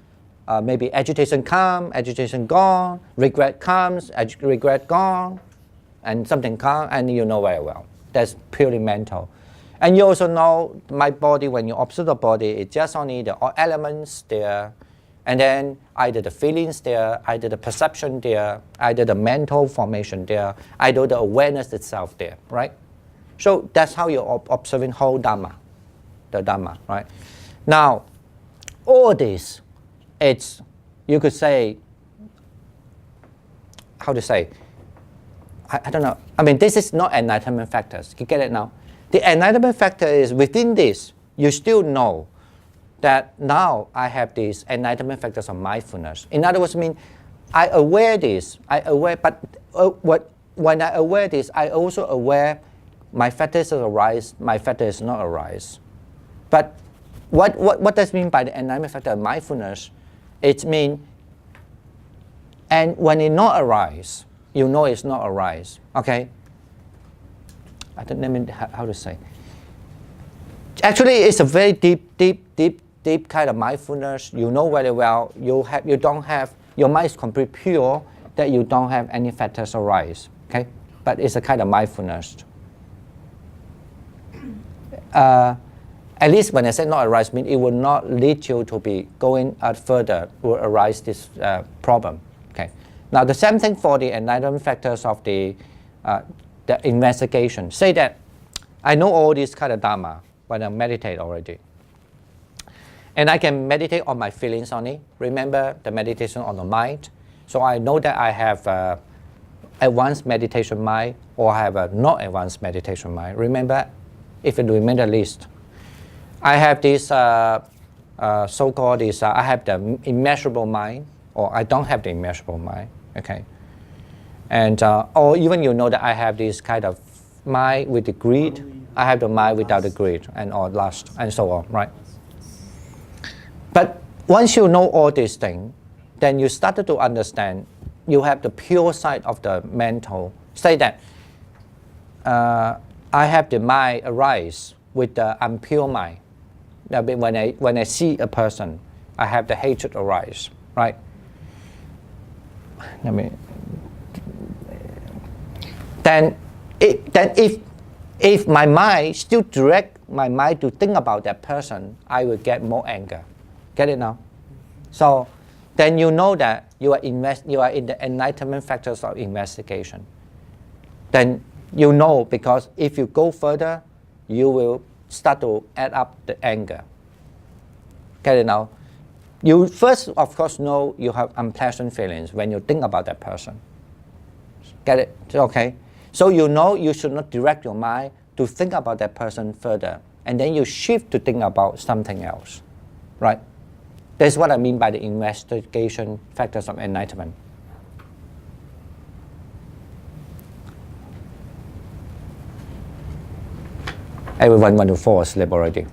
maybe agitation come, agitation gone, regret comes, regret gone, and something comes, and you know very well. That's purely mental. And you also know my body, when you observe the body, it's just only the elements there, and then either the feelings there, either the perception there, either the mental formation there, either the awareness itself there, right? So that's how you're observing whole Dhamma, the Dhamma, right? Now, all this, it's, you could say, how to say, I don't know. I mean, this is not enlightenment factors. You get it now? The enlightenment factor is within this, you still know that now I have these enlightenment factors of mindfulness. In other words, I aware this, but when I aware this, I also aware my factors arise, my factors not arise. But what does it mean by the enlightenment factor of mindfulness? It means, and when it not arise, you know it's not arise, okay? I don't know how to say. Actually, it's a very deep kind of mindfulness. You know very well. You don't have, your mind is completely pure, that you don't have any factors arise. Okay, but it's a kind of mindfulness. At least when I say not arise, means it will not lead you to be going out further. Will arise this problem. Okay. Now the same thing for the enlightenment factors of the investigation. Say that I know all this kind of Dhamma when I meditate already. And I can meditate on my feelings only. Remember the meditation on the mind. So I know that I have advanced meditation mind or I have a not advanced meditation mind. Remember, if you remember the list, I have this so-called this, I have the immeasurable mind, or I don't have the immeasurable mind. Okay. And or even you know that I have this kind of mind with the greed, I have the mind without the greed, and or lust, and so on, right? But once you know all these things, then you started to understand, you have the pure side of the mental. Say that I have the mind arise with the impure mind. When I see a person, I have the hatred arise, right? Then if my mind still direct my mind to think about that person, I will get more anger. Get it now? So then you know that you are in the enlightenment factors of investigation. Then you know, because if you go further, you will start to add up the anger. Get it now? You first, of course, know you have unpleasant feelings when you think about that person. Get it? Okay. So you know you should not direct your mind to think about that person further, and then you shift to think about something else, right? That's what I mean by the investigation factors of enlightenment. Everyone want to fall asleep already.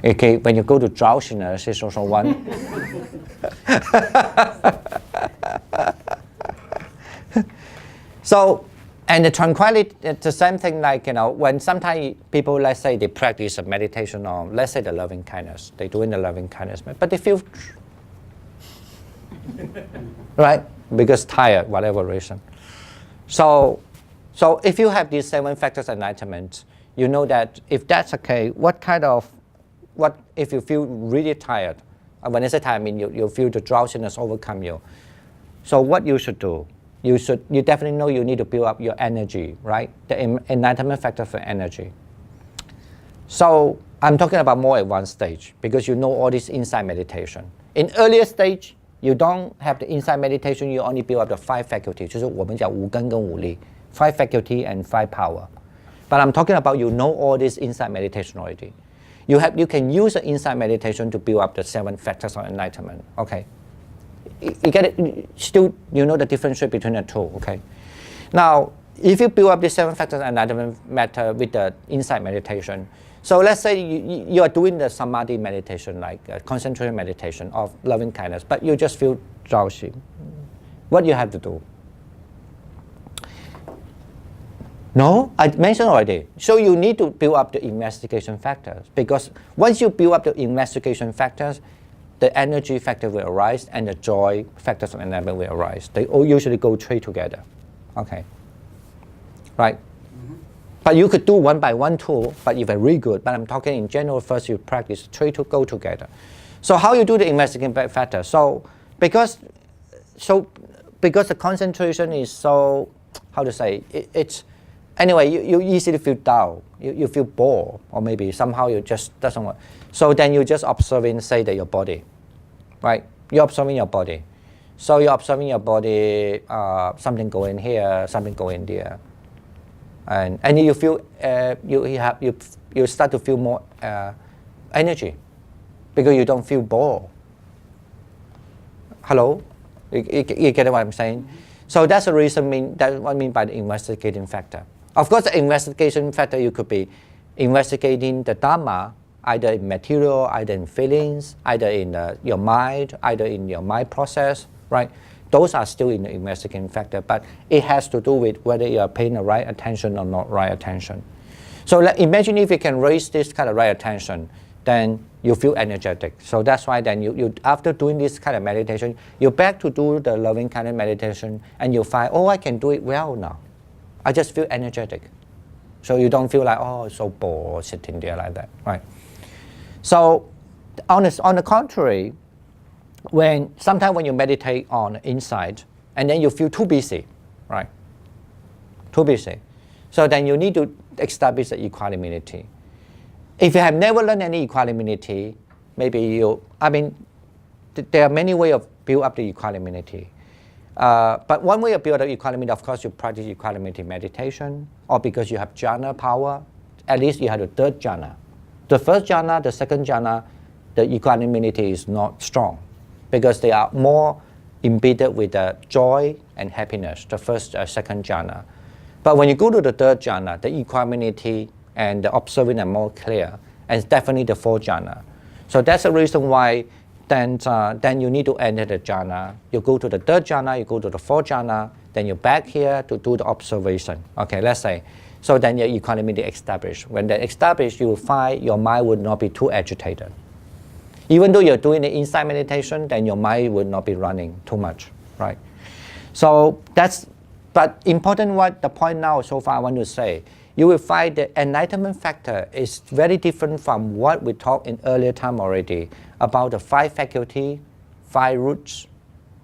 Okay, when you go to drowsiness, it's also one. So, and the tranquility, it's the same thing like, when sometimes people, let's say they practice a meditation on, let's say the loving kindness, they're doing the loving kindness, but they feel, right? Because tired, whatever reason. So if you have these 7 factors of enlightenment, you know that if that's okay, what if you feel really tired? When I say tired, I mean you feel the drowsiness overcome you. So what you should do? You definitely know you need to build up your energy, right? The enlightenment factor for energy. So I'm talking about more advanced stage because you know all this insight meditation. In earlier stage, you don't have the insight meditation, you only build up the 5 faculties, 就是我们讲五根跟五力, 5 faculty and 5 power. But I'm talking about you know all this insight meditation already. You can use the insight meditation to build up the 7 factors of enlightenment. Okay. You get it? Still, you know the difference between the two, okay? Now, if you build up the 7 factors of enlightenment matter with the insight meditation, so let's say you are doing the samadhi meditation, like concentration meditation of loving kindness, but you just feel drowsy. What you have to do? No, I mentioned already. So you need to build up the investigation factors, because once you build up the investigation factors, the energy factor will arise and the joy factors of enlightenment will arise. They all usually go 3 together. Okay. Right? Mm-hmm. But you could do 1 by 1 too, but if you're really good. But I'm talking in general, first you practice 3 to go together. So how you do the investigation factor? So because the concentration is so, how to say, it's, anyway, you easily feel down, you feel bored, or maybe somehow you just doesn't work. So then you just observing, say that your body, right? You're observing your body. So you're observing your body, something going here, something going there. And you feel, you start to feel more energy because you don't feel bored. Hello? You get what I'm saying? So that's the reason, that's what I mean by the investigating factor. Of course, the investigation factor, you could be investigating the Dharma, either in material, either in feelings, either in your mind, either in your mind process, right? Those are still in the investigating factor, but it has to do with whether you are paying the right attention or not right attention. So imagine if you can raise this kind of right attention, then you feel energetic. So that's why then you after doing this kind of meditation, you're back to do the loving kind of meditation, and you find, oh, I can do it well now. I just feel energetic. So you don't feel like, oh, it's so bored sitting there like that, right? So on the contrary, sometimes when you meditate on insight, and then you feel too busy, right? Too busy. So then you need to establish the equanimity. If you have never learned any equanimity, maybe there are many ways of build up the equanimity. But one way of building equanimity, of course, you practice equanimity meditation, or because you have jhana power, at least you have the 3rd jhana. The 1st jhana, the 2nd jhana, the equanimity is not strong because they are more embedded with the joy and happiness, the 1st, 2nd jhana. But when you go to the 3rd jhana, the equanimity and the observing are more clear, and it's definitely the 4th jhana. So that's the reason why then you need to enter the jhana. You go to the 3rd jhana, you go to the 4th jhana, then you're back here to do the observation. Okay, let's say. So then your equanimity established. When they're established, you will find your mind would not be too agitated. Even though you're doing the insight meditation, then your mind will not be running too much, right? So but important what the point now so far I want to say, you will find the enlightenment factor is very different from what we talked in earlier time already about the 5 faculty, 5 roots.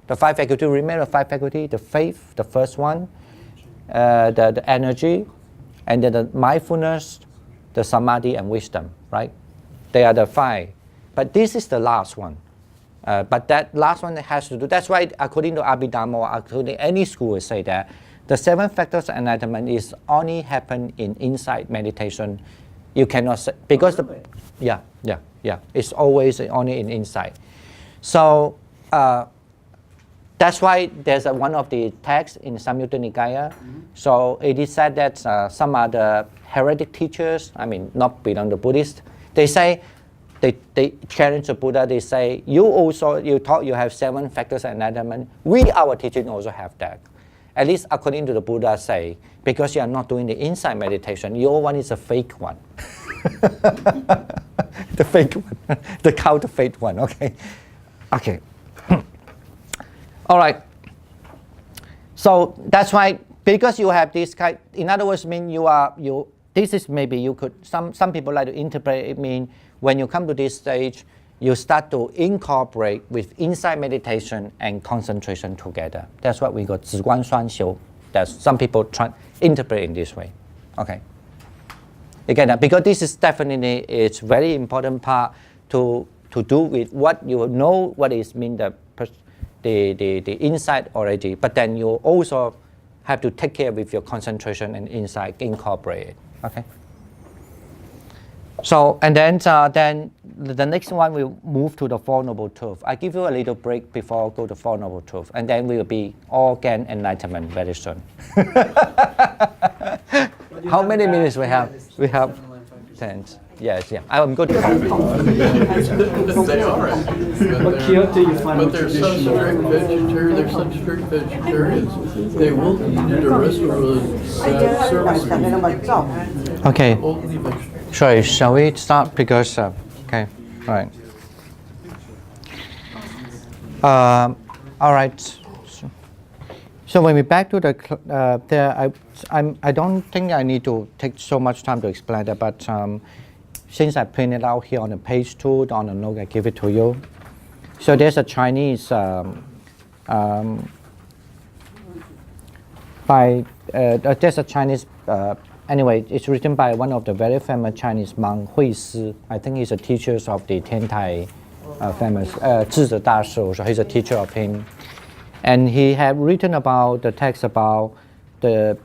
The 5 faculty, remember the 5 faculty, the faith, the first one, the energy, and then the mindfulness, the samadhi, and wisdom, right? They are the 5. But this is the last one. But that last one has to do, that's why according to Abhidharma or according to any school will say that the 7 factors of enlightenment is only happen in insight meditation. You cannot say, because yeah, it's always only in insight. So that's why there's one of the texts in Samyutta Nikaya. So it is said that some other heretic teachers, I mean not belong to Buddhist, they say, they challenge the Buddha, they say, you thought you have 7 factors of enlightenment. We, our teaching, also have that. At least according to the Buddha say, because you are not doing the insight meditation, your one is a fake one. The fake one, the counterfeit one, okay? Okay. All right. So that's why, because you have this kind, in other words, mean this is maybe you could, some people like to interpret it mean when you come to this stage, you start to incorporate with insight meditation and concentration together. That's what we got 止观双修. That some people try interpret in this way. Okay. Again, because this is definitely it's very important part to do with what you know what is mean the insight already, but then you also have to take care with your concentration and insight, incorporate it. Okay. So, and then the next one we'll move to the Four Noble Truths. I give you a little break before I go to Four Noble Truths, and then we will be all gain enlightenment very soon. How many minutes we have? We have 10. Yes, yeah. I'm good. They are. What Kyoto you find But they're such strict vegetarians. They're such strict vegetarians. They won't eat at a restaurant service. Okay. Only vegetables. Sorry, shall we start? Because, okay, all right. All right. So when we back to the there, I don't think I need to take so much time to explain that, but since I printed it out here on the page 2 on the note, I give it to you. So there's a Chinese there's a Chinese anyway, it's written by one of the very famous Chinese monk Hui Si. I think he's a teacher of the Tiantai famous Zhizi Dashi also. He's a teacher of him. And he had written about the text about the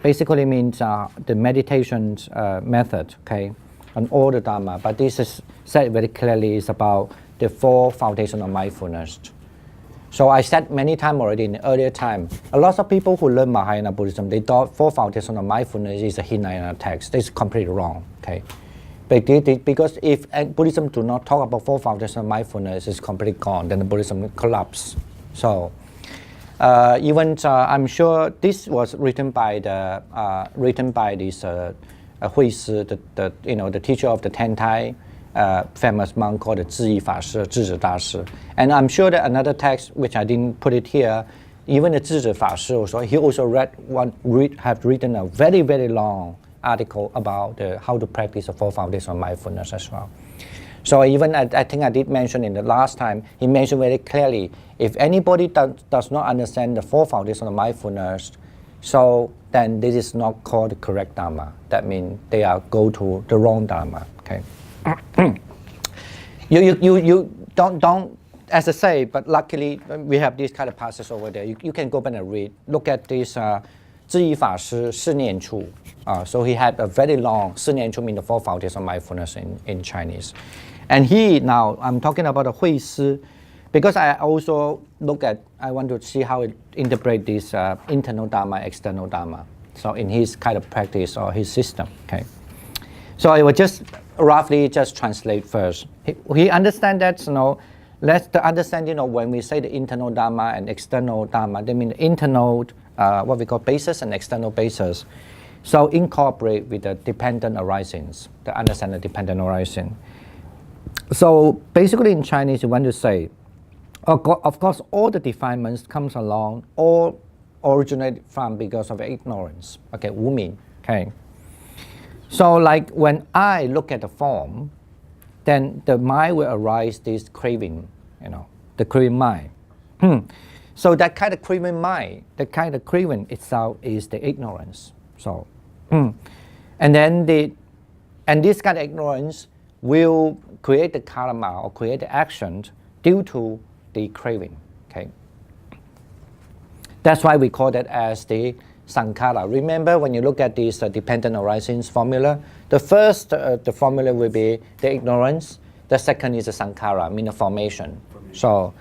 basically means the meditation method, okay, on all the Dharma. But this is said very clearly is about the 4 foundations of mindfulness. So I said many times already in the earlier time, a lot of people who learn Mahayana Buddhism, they thought 4 foundations of mindfulness is a Hinayana text. This is completely wrong, okay. Because if Buddhism do not talk about 4 foundations of mindfulness, it's completely gone, then the Buddhism collapse. So even I'm sure this was written by this Hui Si, the teacher of the Tiantai famous monk called the Zhiyi Fashi, Zhizi Dashi. And I'm sure that another text which I didn't put it here, even the Zhizi Fashi also, he also have written a very, very long article about how to practice the 4 foundations of mindfulness as well. So even I think I did mention in the last time, he mentioned very clearly, if anybody does not understand the 4 foundations of mindfulness, so then this is not called the correct Dharma. That means they go to the wrong Dharma. Okay. you don't, as I say, but luckily we have these kind of passages over there. You can go back and read. Look at this 智依法师四念处. So he had a very long 四念处 means the 4 foundations of mindfulness in Chinese. And now I'm talking about the Hui Si, because I also I want to see how it interprets this internal Dharma, external Dharma. So in his kind of practice or his system, okay. So I will just roughly just translate first. He understand that, let's understand, when we say the internal Dharma and external Dharma, they mean the internal, what we call basis and external basis. So incorporate with the dependent arisings, to understand the dependent arising. So basically in Chinese, you want to say, of course, all the defilements comes along, all originate from because of ignorance. Okay, 无明. Okay. So like when I look at the form, then the mind will arise this craving, the craving mind. So that kind of craving mind, the kind of craving itself is the ignorance. So, and then this kind of ignorance will create the karma or create the actions due to the craving. Okay. That's why we call that as the sankhara. Remember, when you look at this dependent arisings formula, the first the formula will be the ignorance. The second is the sankhara, meaning the formation. So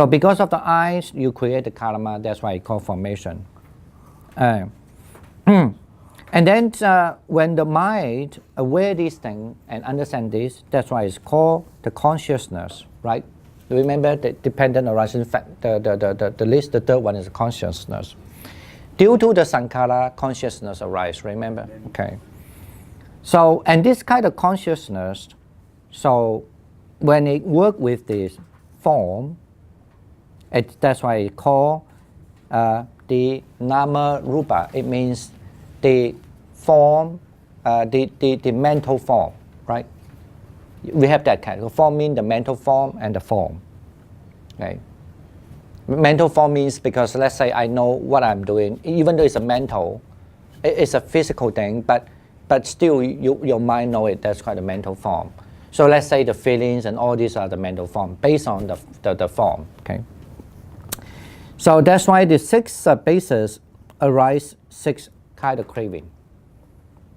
because of the eyes, you create the karma. That's why it's called formation. And then when the mind aware these things and understand this, that's why it's called the consciousness, right? Remember the dependent arising the list. The third one is consciousness. Due to the sankhara, consciousness arise. Remember, okay. So and this kind of consciousness, so when it work with this form, that's why it's called the nama rupa. It means the form, the mental form, right? We have that kind of form, means the mental form and the form. Okay. Mental form means because let's say I know what I'm doing, even though it's a mental, it's a physical thing, but still your mind know it. That's called the mental form. So let's say the feelings and all these are the mental form based on the form. Okay. So that's why the six bases arise six kind of craving.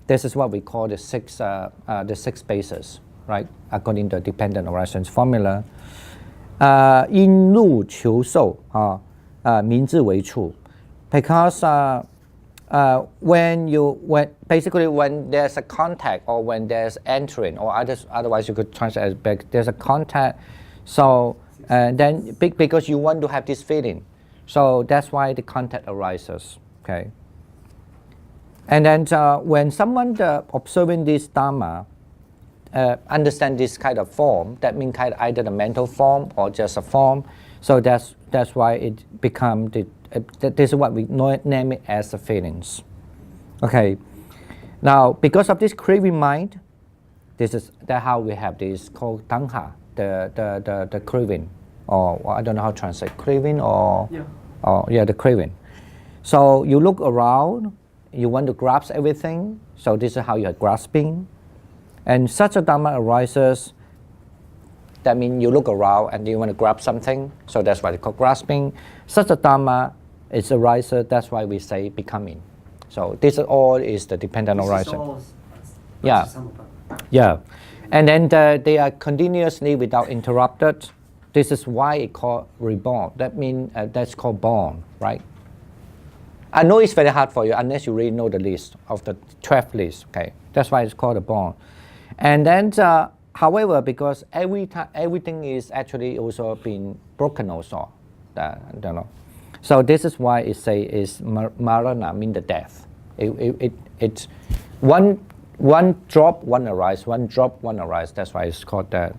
This is what we call the six bases, right? According to the dependent arisings formula. 因入求受名字为处 because when there's a contact or when there's entering or otherwise you could translate as back, there's a contact, so then because you want to have this feeling, so that's why the contact arises. Okay. And then when someone observing this dharma understand this kind of form, that means kind of either the mental form or just a form. So that's why it becomes this is what we name it as the feelings. Okay. Now because of this craving mind, that's how we have this called tanha, the craving, or I don't know how to translate craving or the craving. So you look around, you want to grasp everything. So this is how you are grasping. And such a dharma arises, that means you look around and you want to grab something, so that's why it's called grasping. Such a dharma is arises, that's why we say becoming. So this all is the dependent arising. Yeah. Yeah. And then they are continuously without interrupted. This is why it's called reborn. That means that's called born, right? I know it's very hard for you unless you really know the list of the 12 list. Okay, that's why it's called a born. And then, however, because everything is actually also being broken also, I don't know. So this is why it say is marana, mean the death. It's one drop, one arise, one drop, one arise. That's why it's called that.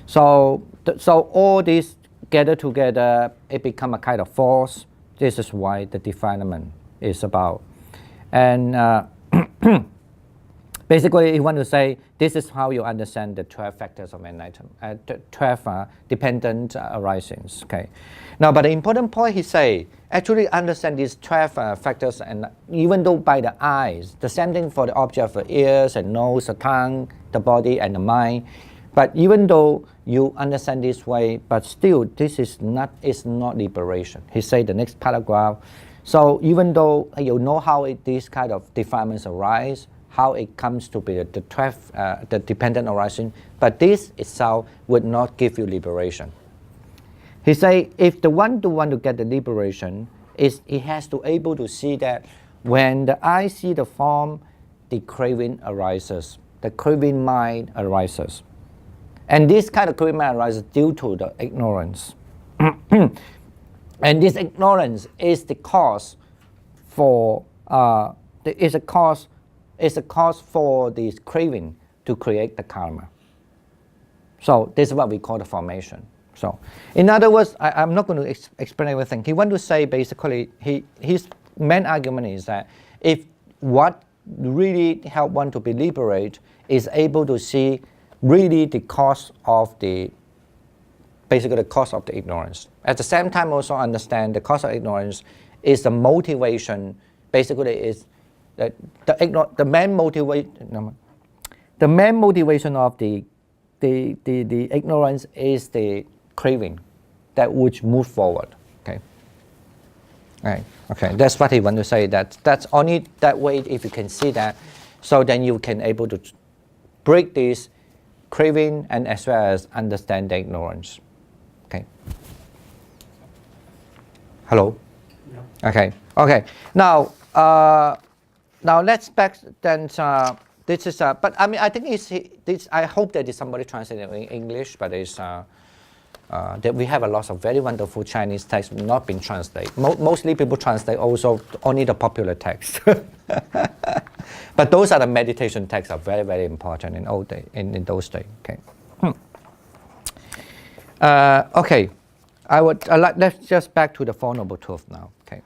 So all these gather together, it become a kind of force. This is why the defilement is about. And basically, you want to say this is how you understand the 12 factors of enlightenment, 12 dependent arisings. Okay. Now, but the important point he say, actually understand these 12 factors, and even though by the eyes, the same thing for the object of the ears and nose, the tongue, the body, and the mind. But even though you understand this way, but still this is not liberation. He say the next paragraph. So even though you know how these kind of defilements arise, how it comes to be the 12, the dependent arising, but this itself would not give you liberation. He say if the one to get the liberation is he has to able to see that when the eye see the form, the craving arises, the craving mind arises. And this kind of craving mind arises due to the ignorance. And this ignorance is the cause for is a cause for this craving to create the karma. So this is what we call the formation. So in other words, I'm not going to explain everything. He wants to say basically his main argument is that if what really help one to be liberated is able to see really the cause of the cause of the ignorance. At the same time also understand the cause of ignorance is the motivation, basically is that the main motivation of the ignorance is the craving that would move forward. Okay. Right. Okay. That's what he want to say. That's only that way if you can see that, so then you can able to break this craving and as well as understand the ignorance. Okay. Hello. Yeah. Okay. Okay. Now, now let's back then. This is. But I mean, I think it's this. I hope that is somebody translated in English, but it's. That we have a lot of very wonderful Chinese texts not been translated. Mostly people translate also only the popular text. But those are the meditation texts are very, very important in old day, in those days. Okay. Okay. Let's just back to the Four Noble Truths now. Okay.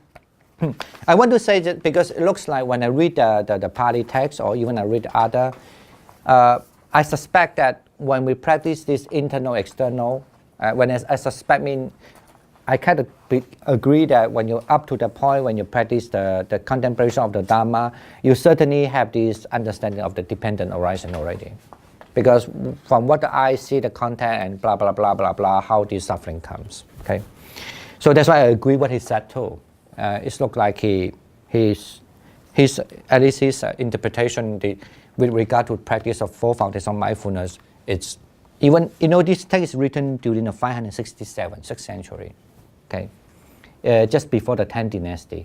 I want to say that because it looks like when I read the Pali text or even I read other, I suspect that when we practice this internal, external, when I suspect I kind of agree that when you're up to the point when you practice the contemplation of the Dharma, you certainly have this understanding of the dependent arising already. Because from what I see the content and blah, blah, blah, blah, blah, how this suffering comes. Okay, so that's why I agree what he said too. It looks like his at least his interpretation with regard to practice of four foundations of mindfulness, it's even, this text is written during the 567, 6th century, okay, just before the 10th dynasty.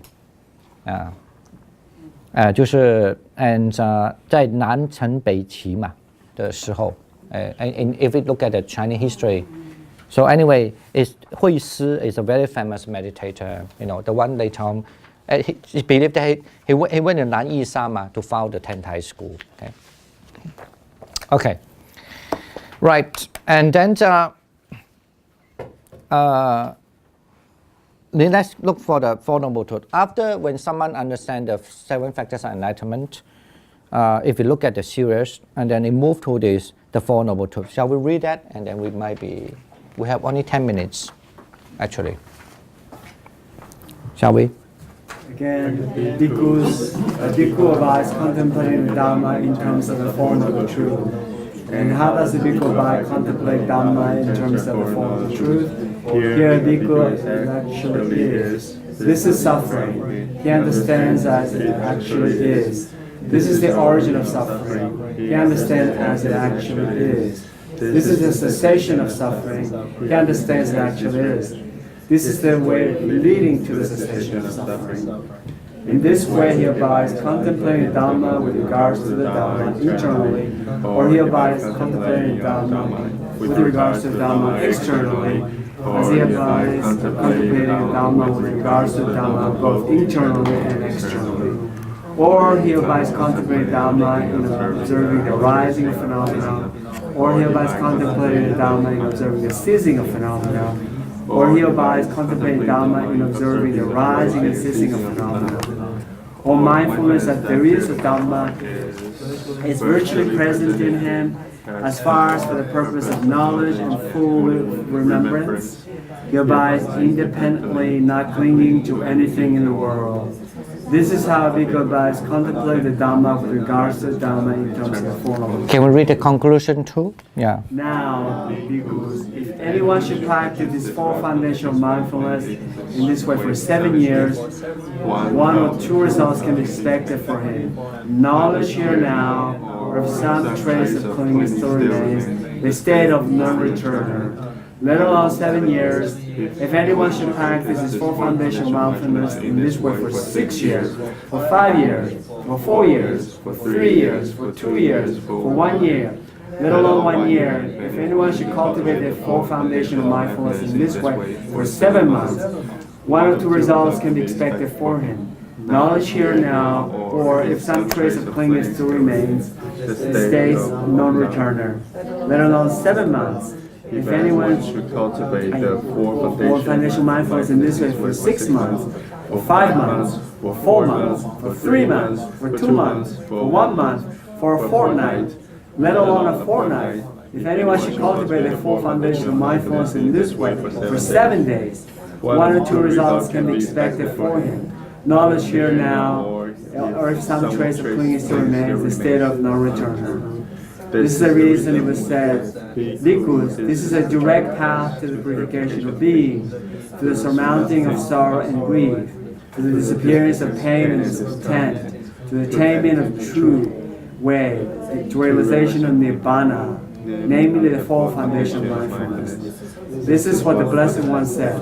就是在南陈北齐嘛的时候，and if we look at the Chinese history, so anyway, Hui Si is a very famous meditator, the one later on, he believed that he went to Nanyi Sama to found the Tentai school, okay. Right, and then let's look for the Four Noble Truths. After, when someone understands the 7 factors of enlightenment, if you look at the series, and then we move to the Four Noble Truths. Shall we read that? And then we have only 10 minutes, actually. Shall we? Again, a bhikkhu abides contemplating the Dharma in terms of the Four Noble Truths. And how does the bhikkhu abide contemplate Dhamma in terms of the Four Noble Truths? Here, bhikkhu actually is. This is suffering. He understands as it actually is. This is the origin of suffering. He understands as it actually is. This is the cessation of suffering. He understands it actually is. This is the way leading to the cessation of suffering. In this way, he abides contemplating Dhamma with regards to the Dhamma internally, or he abides contemplating Dhamma with regards to Dhamma externally, as he abides contemplating Dhamma with regards to Dhamma both internally and externally. Or he abides contemplating Dhamma in observing the rising of phenomena, or he abides contemplating Dhamma in observing the ceasing of phenomena, or he abides contemplating Dhamma in observing the rising and ceasing of phenomena. Or mindfulness that there is a Dhamma is virtually present in him as far as for the purpose of knowledge and full remembrance. He abides independently, not clinging to anything in the world. This is how a bhikkhu abides contemplating the Dhamma with regards to the Dhamma in terms of the Four Noble Truths. Can we read the conclusion too? Yeah. Now, bhikkhus, if anyone should practice this four foundational mindfulness in this way for 7 years, one or two results can be expected for him. Knowledge here now, or if some trace of clinging still remains, the state of non-returner. Let alone 7 years, if anyone should practice this four foundational mindfulness in this way for 6 years, for 5 years, for 4 years, for 3 years, for 2 years, for 1 year, let alone 1 year, if anyone should cultivate the four foundational mindfulness in this way for 7 months, 1 or 2 results can be expected for him. Knowledge here now, or if some trace of clinging still remains, the state's non-returner. Let alone 7 months, if anyone should cultivate the four foundational mindfulness in this way for 6 months, for 5 months, for 4 months, for 3 months, for 2 months, for 1 month, for a fortnight, let alone a fortnight, if anyone should cultivate the four foundational mindfulness in this way for 7 days, 1 or 2 results can be expected for him. Knowledge here now, or if some trace of clinging still remains, the state of non-returner. This is the reason it was said, Bhikkhus, this is a direct path to the purification of being, to the surmounting of sorrow and grief, to the disappearance of pain and discontent, to the attainment of true way, to realization of Nibbana, namely the fourth foundation of mindfulness. This is what the Blessed One said.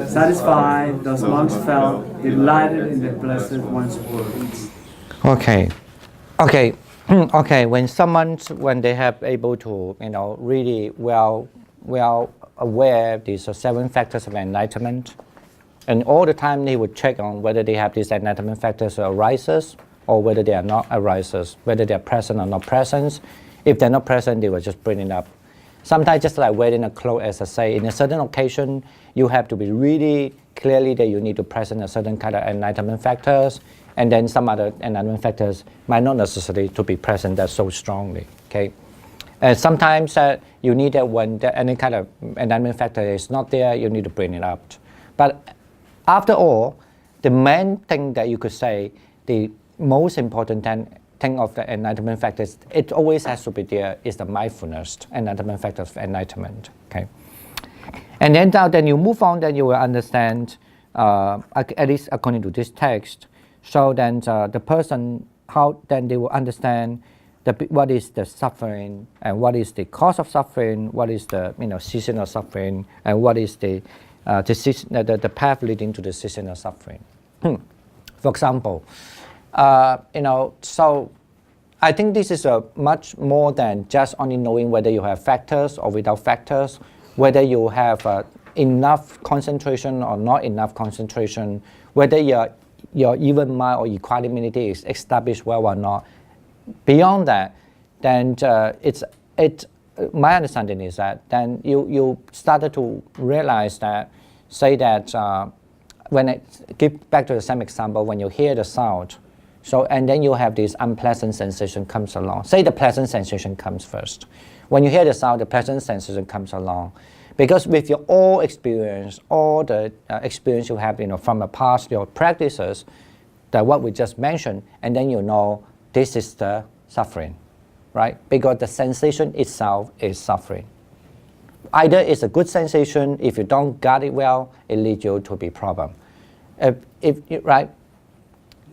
Satisfied, those monks felt delighted in the Blessed One's words. Okay. When they have able to, really well aware these 7 factors of enlightenment, and all the time they would check on whether they have these enlightenment factors arises or whether they are not arises, whether they are present or not present. If they're not present, they will just bring it up. Sometimes just like wearing a cloak, as I say, in a certain occasion, you have to be really clearly that you need to present a certain kind of enlightenment factors, and then some other enlightenment factors might not necessarily to be present that so strongly. Okay, sometimes you need that when any kind of enlightenment factor is not there, you need to bring it up. But after all, the main thing that you could say, the most important thing of the enlightenment factors, it always has to be there, is the mindfulness, enlightenment factors of enlightenment. Okay, and then you move on, then you will understand, at least according to this text. So then the person, how then they will understand what is the suffering and what is the cause of suffering, what is the cessation of suffering, and what is the path leading to the cessation of suffering. For example, so I think this is much more than just only knowing whether you have factors or without factors, whether you have enough concentration or not enough concentration, whether your even mind or equanimity is established well or not. Beyond that, then my understanding is that then you started to realize that, say that when I give back to the same example, when you hear the sound, so and then you have this unpleasant sensation comes along. Say the pleasant sensation comes first. When you hear the sound, the pleasant sensation comes along. Because with your all experience, all the experience you have from the past, your practices, that what we just mentioned, and then this is the suffering, right? Because the sensation itself is suffering. Either it's a good sensation, if you don't guard it well, it leads you to be problem. Right?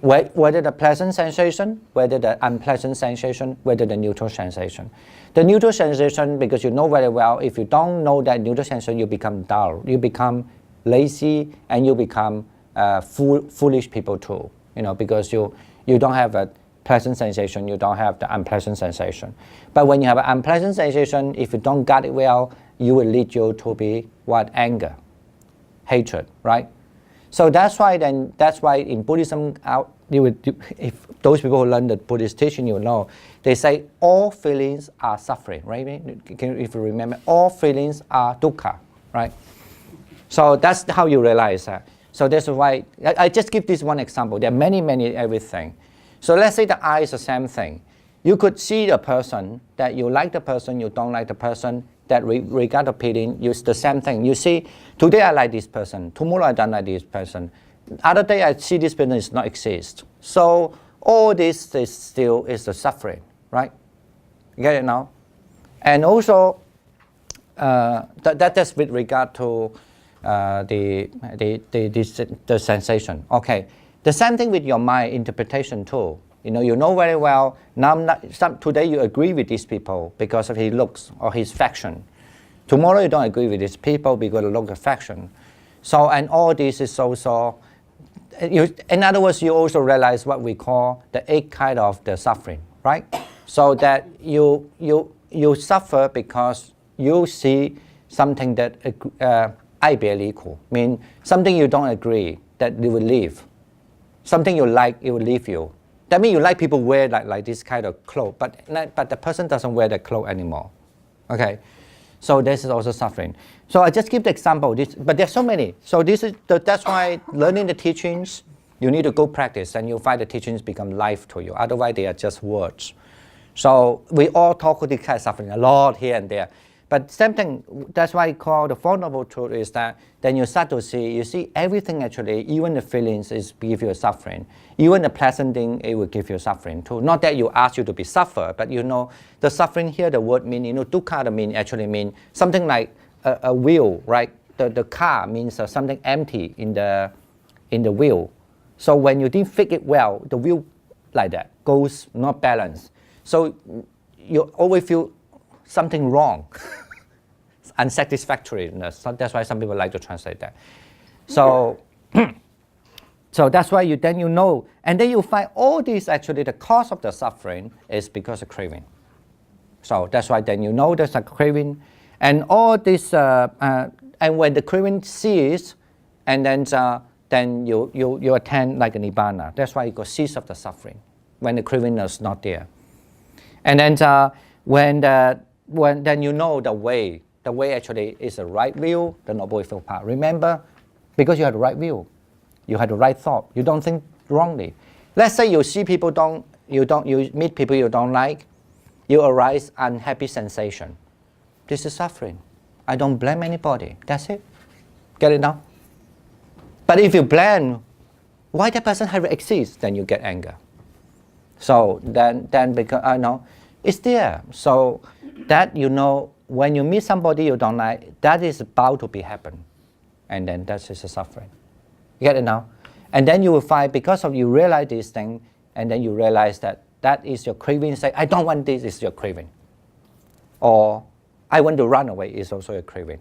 Whether the pleasant sensation, whether the unpleasant sensation, whether the neutral sensation. The neutral sensation, because you know very well, if you don't know that neutral sensation, you become dull, you become lazy, and you become foolish people too. Because you don't have a pleasant sensation, you don't have the unpleasant sensation. But when you have an unpleasant sensation, if you don't guard it well, you will lead you to be what? Anger, hatred, right? So that's why in Buddhism, if those people who learn the Buddhist teaching, they say all feelings are suffering, right? If you remember, all feelings are dukkha, right? So that's how you realize that. So that's why I just give this one example. There are many everything. So let's say the eye is the same thing. You could see the person, that you like the person, you don't like the person, that regard of feeling, it's the same thing. You see, today I like this person, tomorrow I don't like this person. Other day I see this person does not exist. So all this is still the suffering, right? You get it now? And also, that's with regard to the sensation. Okay, the same thing with your mind interpretation too. You know very well. Today you agree with these people because of his looks or his faction. Tomorrow you don't agree with these people because of look of faction. So, and all this is also. In other words, you also realize what we call the 8 kind of the suffering, right? So that you suffer because you see something that I barely equal. Mean something you don't agree that you will leave. Something you like, it will leave you. That means you like people wear like this kind of clothes, but the person doesn't wear the clothes anymore. Okay, so this is also suffering. So I just give the example. But there's so many. So that's why learning the teachings, you need to go practice, and you'll find the teachings become life to you. Otherwise, they are just words. So we all talk about this kind of suffering a lot here and there, But same thing, that's why I call the Four Noble Truths is that then you start to see, you see everything actually, even the feelings is give you suffering. Even the pleasant thing, it will give you suffering too. Not that you ask you to be suffer, but you know, the suffering here, the word mean, you know, dukkha mean actually mean something like a wheel, right? The car means something empty in the wheel. So when you didn't fix it well, the wheel like that goes not balanced. So you always feel something wrong, unsatisfactoriness. So that's why some people like to translate that. So, so that's why you know, and then you find all these actually the cause of the suffering is because of craving. So that's why then you know there's a craving, and all this, and when the craving ceases, and then you attain like a nibbana. That's why you go cease of the suffering when the craving is not there. And then when then you know the way actually is the right view, the Noble Eightfold Path. Remember, because you had the right view, you had the right thought, you don't think wrongly. Let's say you see people you meet people you don't like, you arise unhappy sensation. This is suffering. I don't blame anybody. That's it. Get it now? But if you blame why that person has exists, then you get anger. So then because I know it's there. So that you know when you meet somebody you don't like, that is about to be happen, and then that is a suffering. You get it now? And then you will find because of you realize this thing, and then you realize that is your craving. Say I don't want this is your craving, or I want to run away is also a craving.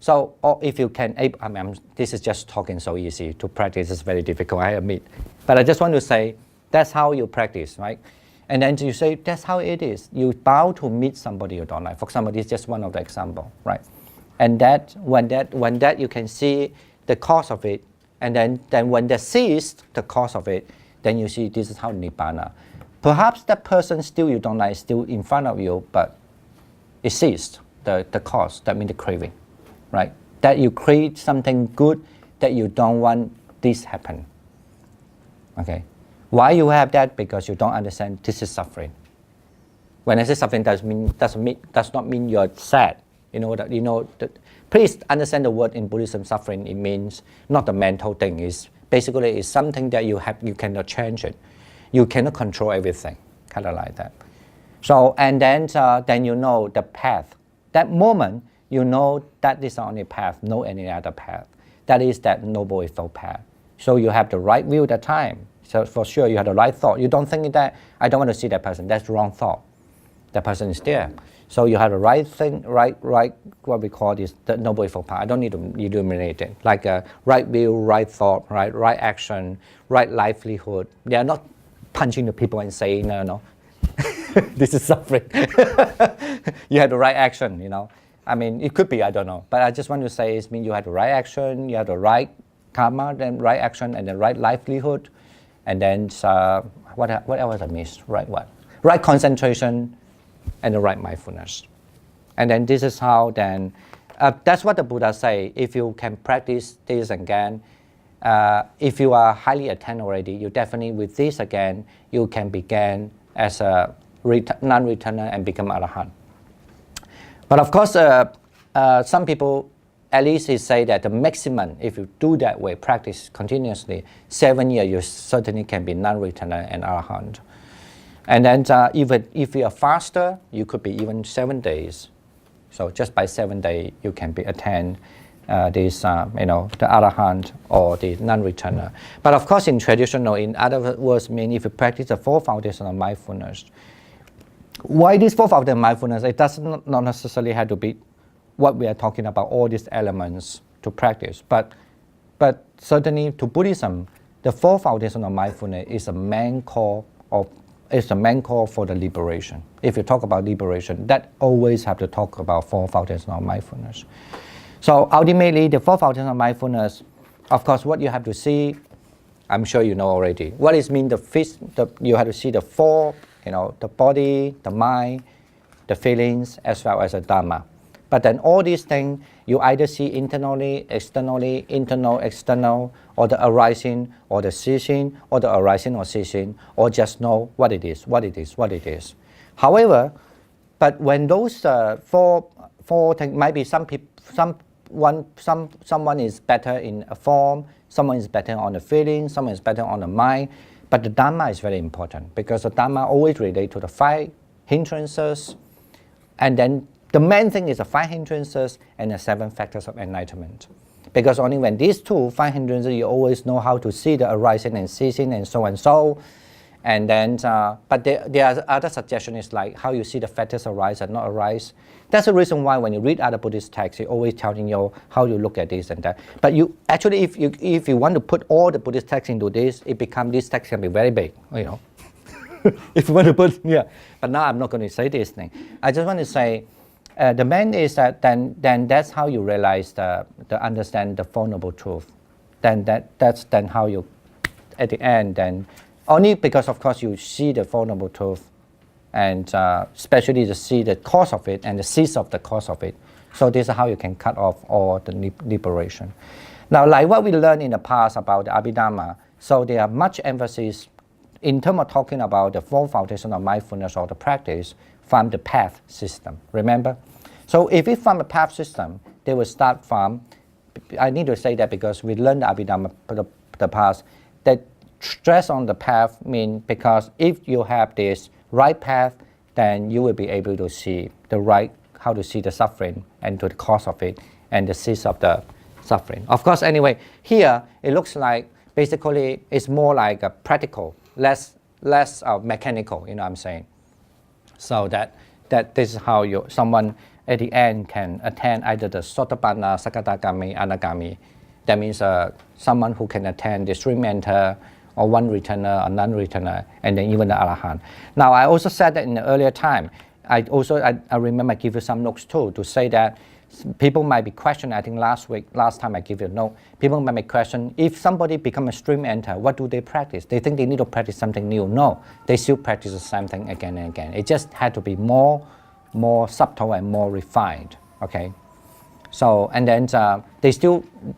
So, or if you can, this is just talking so easy. To practice is very difficult, I admit. But I just want to say, that's how you practice, right? And then you say, that's how it is. You bound to meet somebody you don't like. For example, this is just one of the example, right? And when that you can see the cause of it, and then when they ceased the cause of it, then you see this is how Nibbana. Perhaps that person still you don't like, still in front of you, but it ceased the cause, that means the craving, right? That you create something good that you don't want this happen. Okay. Why you have that? Because you don't understand this is suffering. When I say suffering, does not mean you're sad. Please understand the word in Buddhism. Suffering, it means not the mental thing. It's basically it's something that you cannot change it. You cannot control everything, kind of like that. So and then you know the path. That moment you know that is the only path, no any other path. That is that Noble Eightfold Path. So you have the right view at the time. So for sure you have the right thought. You don't think that I don't want to see that person. That's the wrong thought. That person is there. So you have the right thing, right. What we call this the Noble Eightfold Path. I don't need to illuminate it. Like a right view, right thought, right action, right livelihood. They are not punching the people and saying no. This is suffering. You have the right action. I mean, it could be, I don't know. But I just want to say it means you have the right action, you have the right karma, then right action, and the right livelihood. And then what else I missed? Right what? Right concentration and the right mindfulness. And then this is how then, that's what the Buddha say. If you can practice this again, if you are highly attained already, you definitely with this again, you can begin as a non-returner and become Arahant. But of course, some people, at least they say that the maximum, if you do that way, practice continuously, 7 years, you certainly can be non-returner and Arahant. And then even if you are faster, you could be even 7 days. So just by 7 days, you can be attain this, the Arahant or the non-returner. But of course, in traditional, in other words, mean if you practice the four foundations of mindfulness. Why this four foundations of mindfulness? It does not necessarily have to be what we are talking about, all these elements to practice. But certainly to Buddhism, the four foundations of mindfulness is a main core for the liberation. If you talk about liberation, that always have to talk about four foundations of mindfulness. So ultimately, the four foundations of mindfulness, of course, what you have to see, I'm sure you know already. What is mean you have to see the four, the body, the mind, the feelings, as well as the Dhamma. But then all these things, you either see internally, externally, internal, external, or the arising, or the ceasing, or the arising or ceasing, or just know what it is. However, but when those four four things. Maybe someone is better in a form, someone is better on the feeling, someone is better on the mind. But the Dhamma is very important because the Dhamma always relates to the 5 hindrances, and then the main thing is the 5 hindrances and the 7 factors of enlightenment. Because only when these 5 hindrances, you always know how to see the arising and ceasing and so and so. And then, but there are other suggestions like how you see the factors arise and not arise. That's the reason why when you read other Buddhist texts, you're always telling you how you look at this and that. But you actually, if you want to put all the Buddhist texts into this, this text can be very big, you know. If you want to put, yeah. But now I'm not going to say this thing. I just want to say, the main is that then that's how you realize understand the Four Noble Truths. That's then how you, at the end, then only because of course you see the Four Noble Truths, and especially to see the cause of it and the cease of the cause of it. So this is how you can cut off all the liberation. Now, like what we learned in the past about the Abhidhamma, so there are much emphasis in terms of talking about the 4 foundations of mindfulness or the practice from the path system. Remember? So if it's from a path system, they will start from, I need to say that because we learned the Abhidhamma the past, that stress on the path means because if you have this right path, then you will be able to see how to see the suffering and to the cause of it and the cease of the suffering. Of course, anyway, here it looks like basically it's more like a practical, less mechanical, you know what I'm saying? So that this is how someone at the end can attain either the Sotapanna, Sakadagami, Anagami. That means someone who can attain the stream enter, or one returner, a non-returner, and then even the Arahant. Now, I also said that in the earlier time. I remember I give you some notes too to say that people might be questioning. I think last time I give you a note, people might be questioning if somebody become a stream enter, what do they practice? They think they need to practice something new. No, they still practice the same thing again and again. It just had to be more subtle and more refined. Okay. So, and then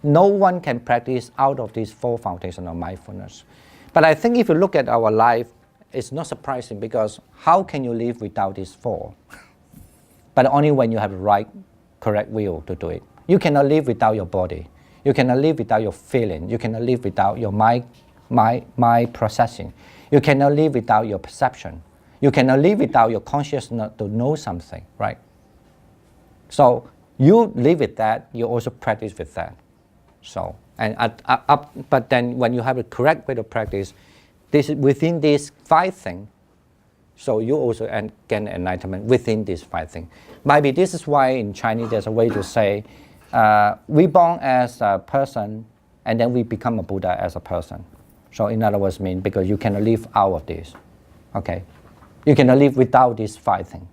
no one can practice out of these 4 foundations of mindfulness. But I think if you look at our life, it's not surprising because how can you live without these 4? But only when you have the right, correct will to do it. You cannot live without your body. You cannot live without your feeling. You cannot live without your mind processing. You cannot live without your perception. You cannot live without your consciousness to know something, right? So you live with that, you also practice with that. So, but then when you have a correct way to practice, within these 5 things, so you also gain enlightenment within these 5 things. Maybe this is why in Chinese there's a way to say, we born as a person and then we become a Buddha as a person. So in other words, because you cannot live out of this, okay? You cannot live without these 5 things.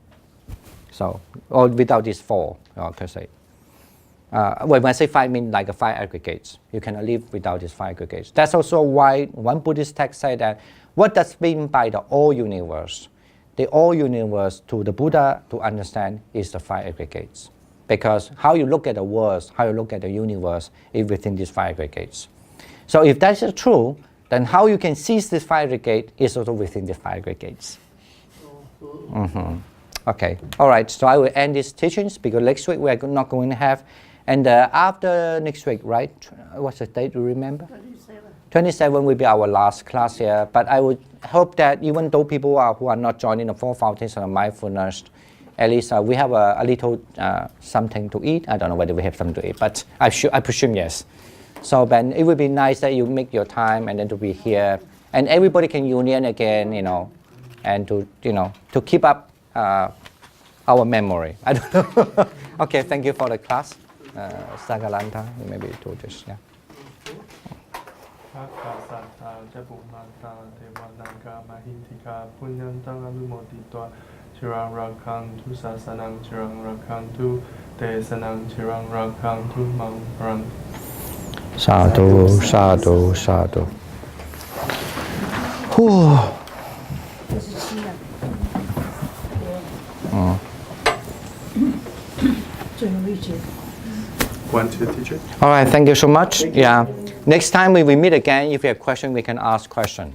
So, or without these 4, I could say. When I say 5, I mean like 5 aggregates. You cannot live without these 5 aggregates. That's also why one Buddhist text said that, what does it mean by the all universe? The all universe to the Buddha to understand is the 5 aggregates. Because how you look at the world, how you look at the universe is within these 5 aggregates. So if that is true, then how you can seize this 5 aggregate is also within the 5 aggregates. Mm-hmm. Okay, all right, so I will end these teachings because next week we're not going to have, and after next week, right? What's the date, do you remember? 27 will be our last class here, but I would hope that even though people who are not joining the 4 foundations of mindfulness, at least we have a little something to eat. I don't know whether we have something to eat, but I presume yes. So Ben, it would be nice that you make your time and then to be here, and everybody can union again, you know, and to keep up our memory. I don't know. Okay, thank you for the class. Sagalanta, maybe to just, yeah. ภาษาสัตตาจะปุมาตาเทวานังกามาหินทิกาพุญญันตังอนุโมทิตวาชิรังรักขังทุศาสนังชิรังรักขังทุเตสนังชิรังรักขังทุมังรัง Sadhu, sadhu, sadhu. One, two, teacher. All right, thank you so much. Yeah. Next time we meet again, if you have questions, we can ask questions.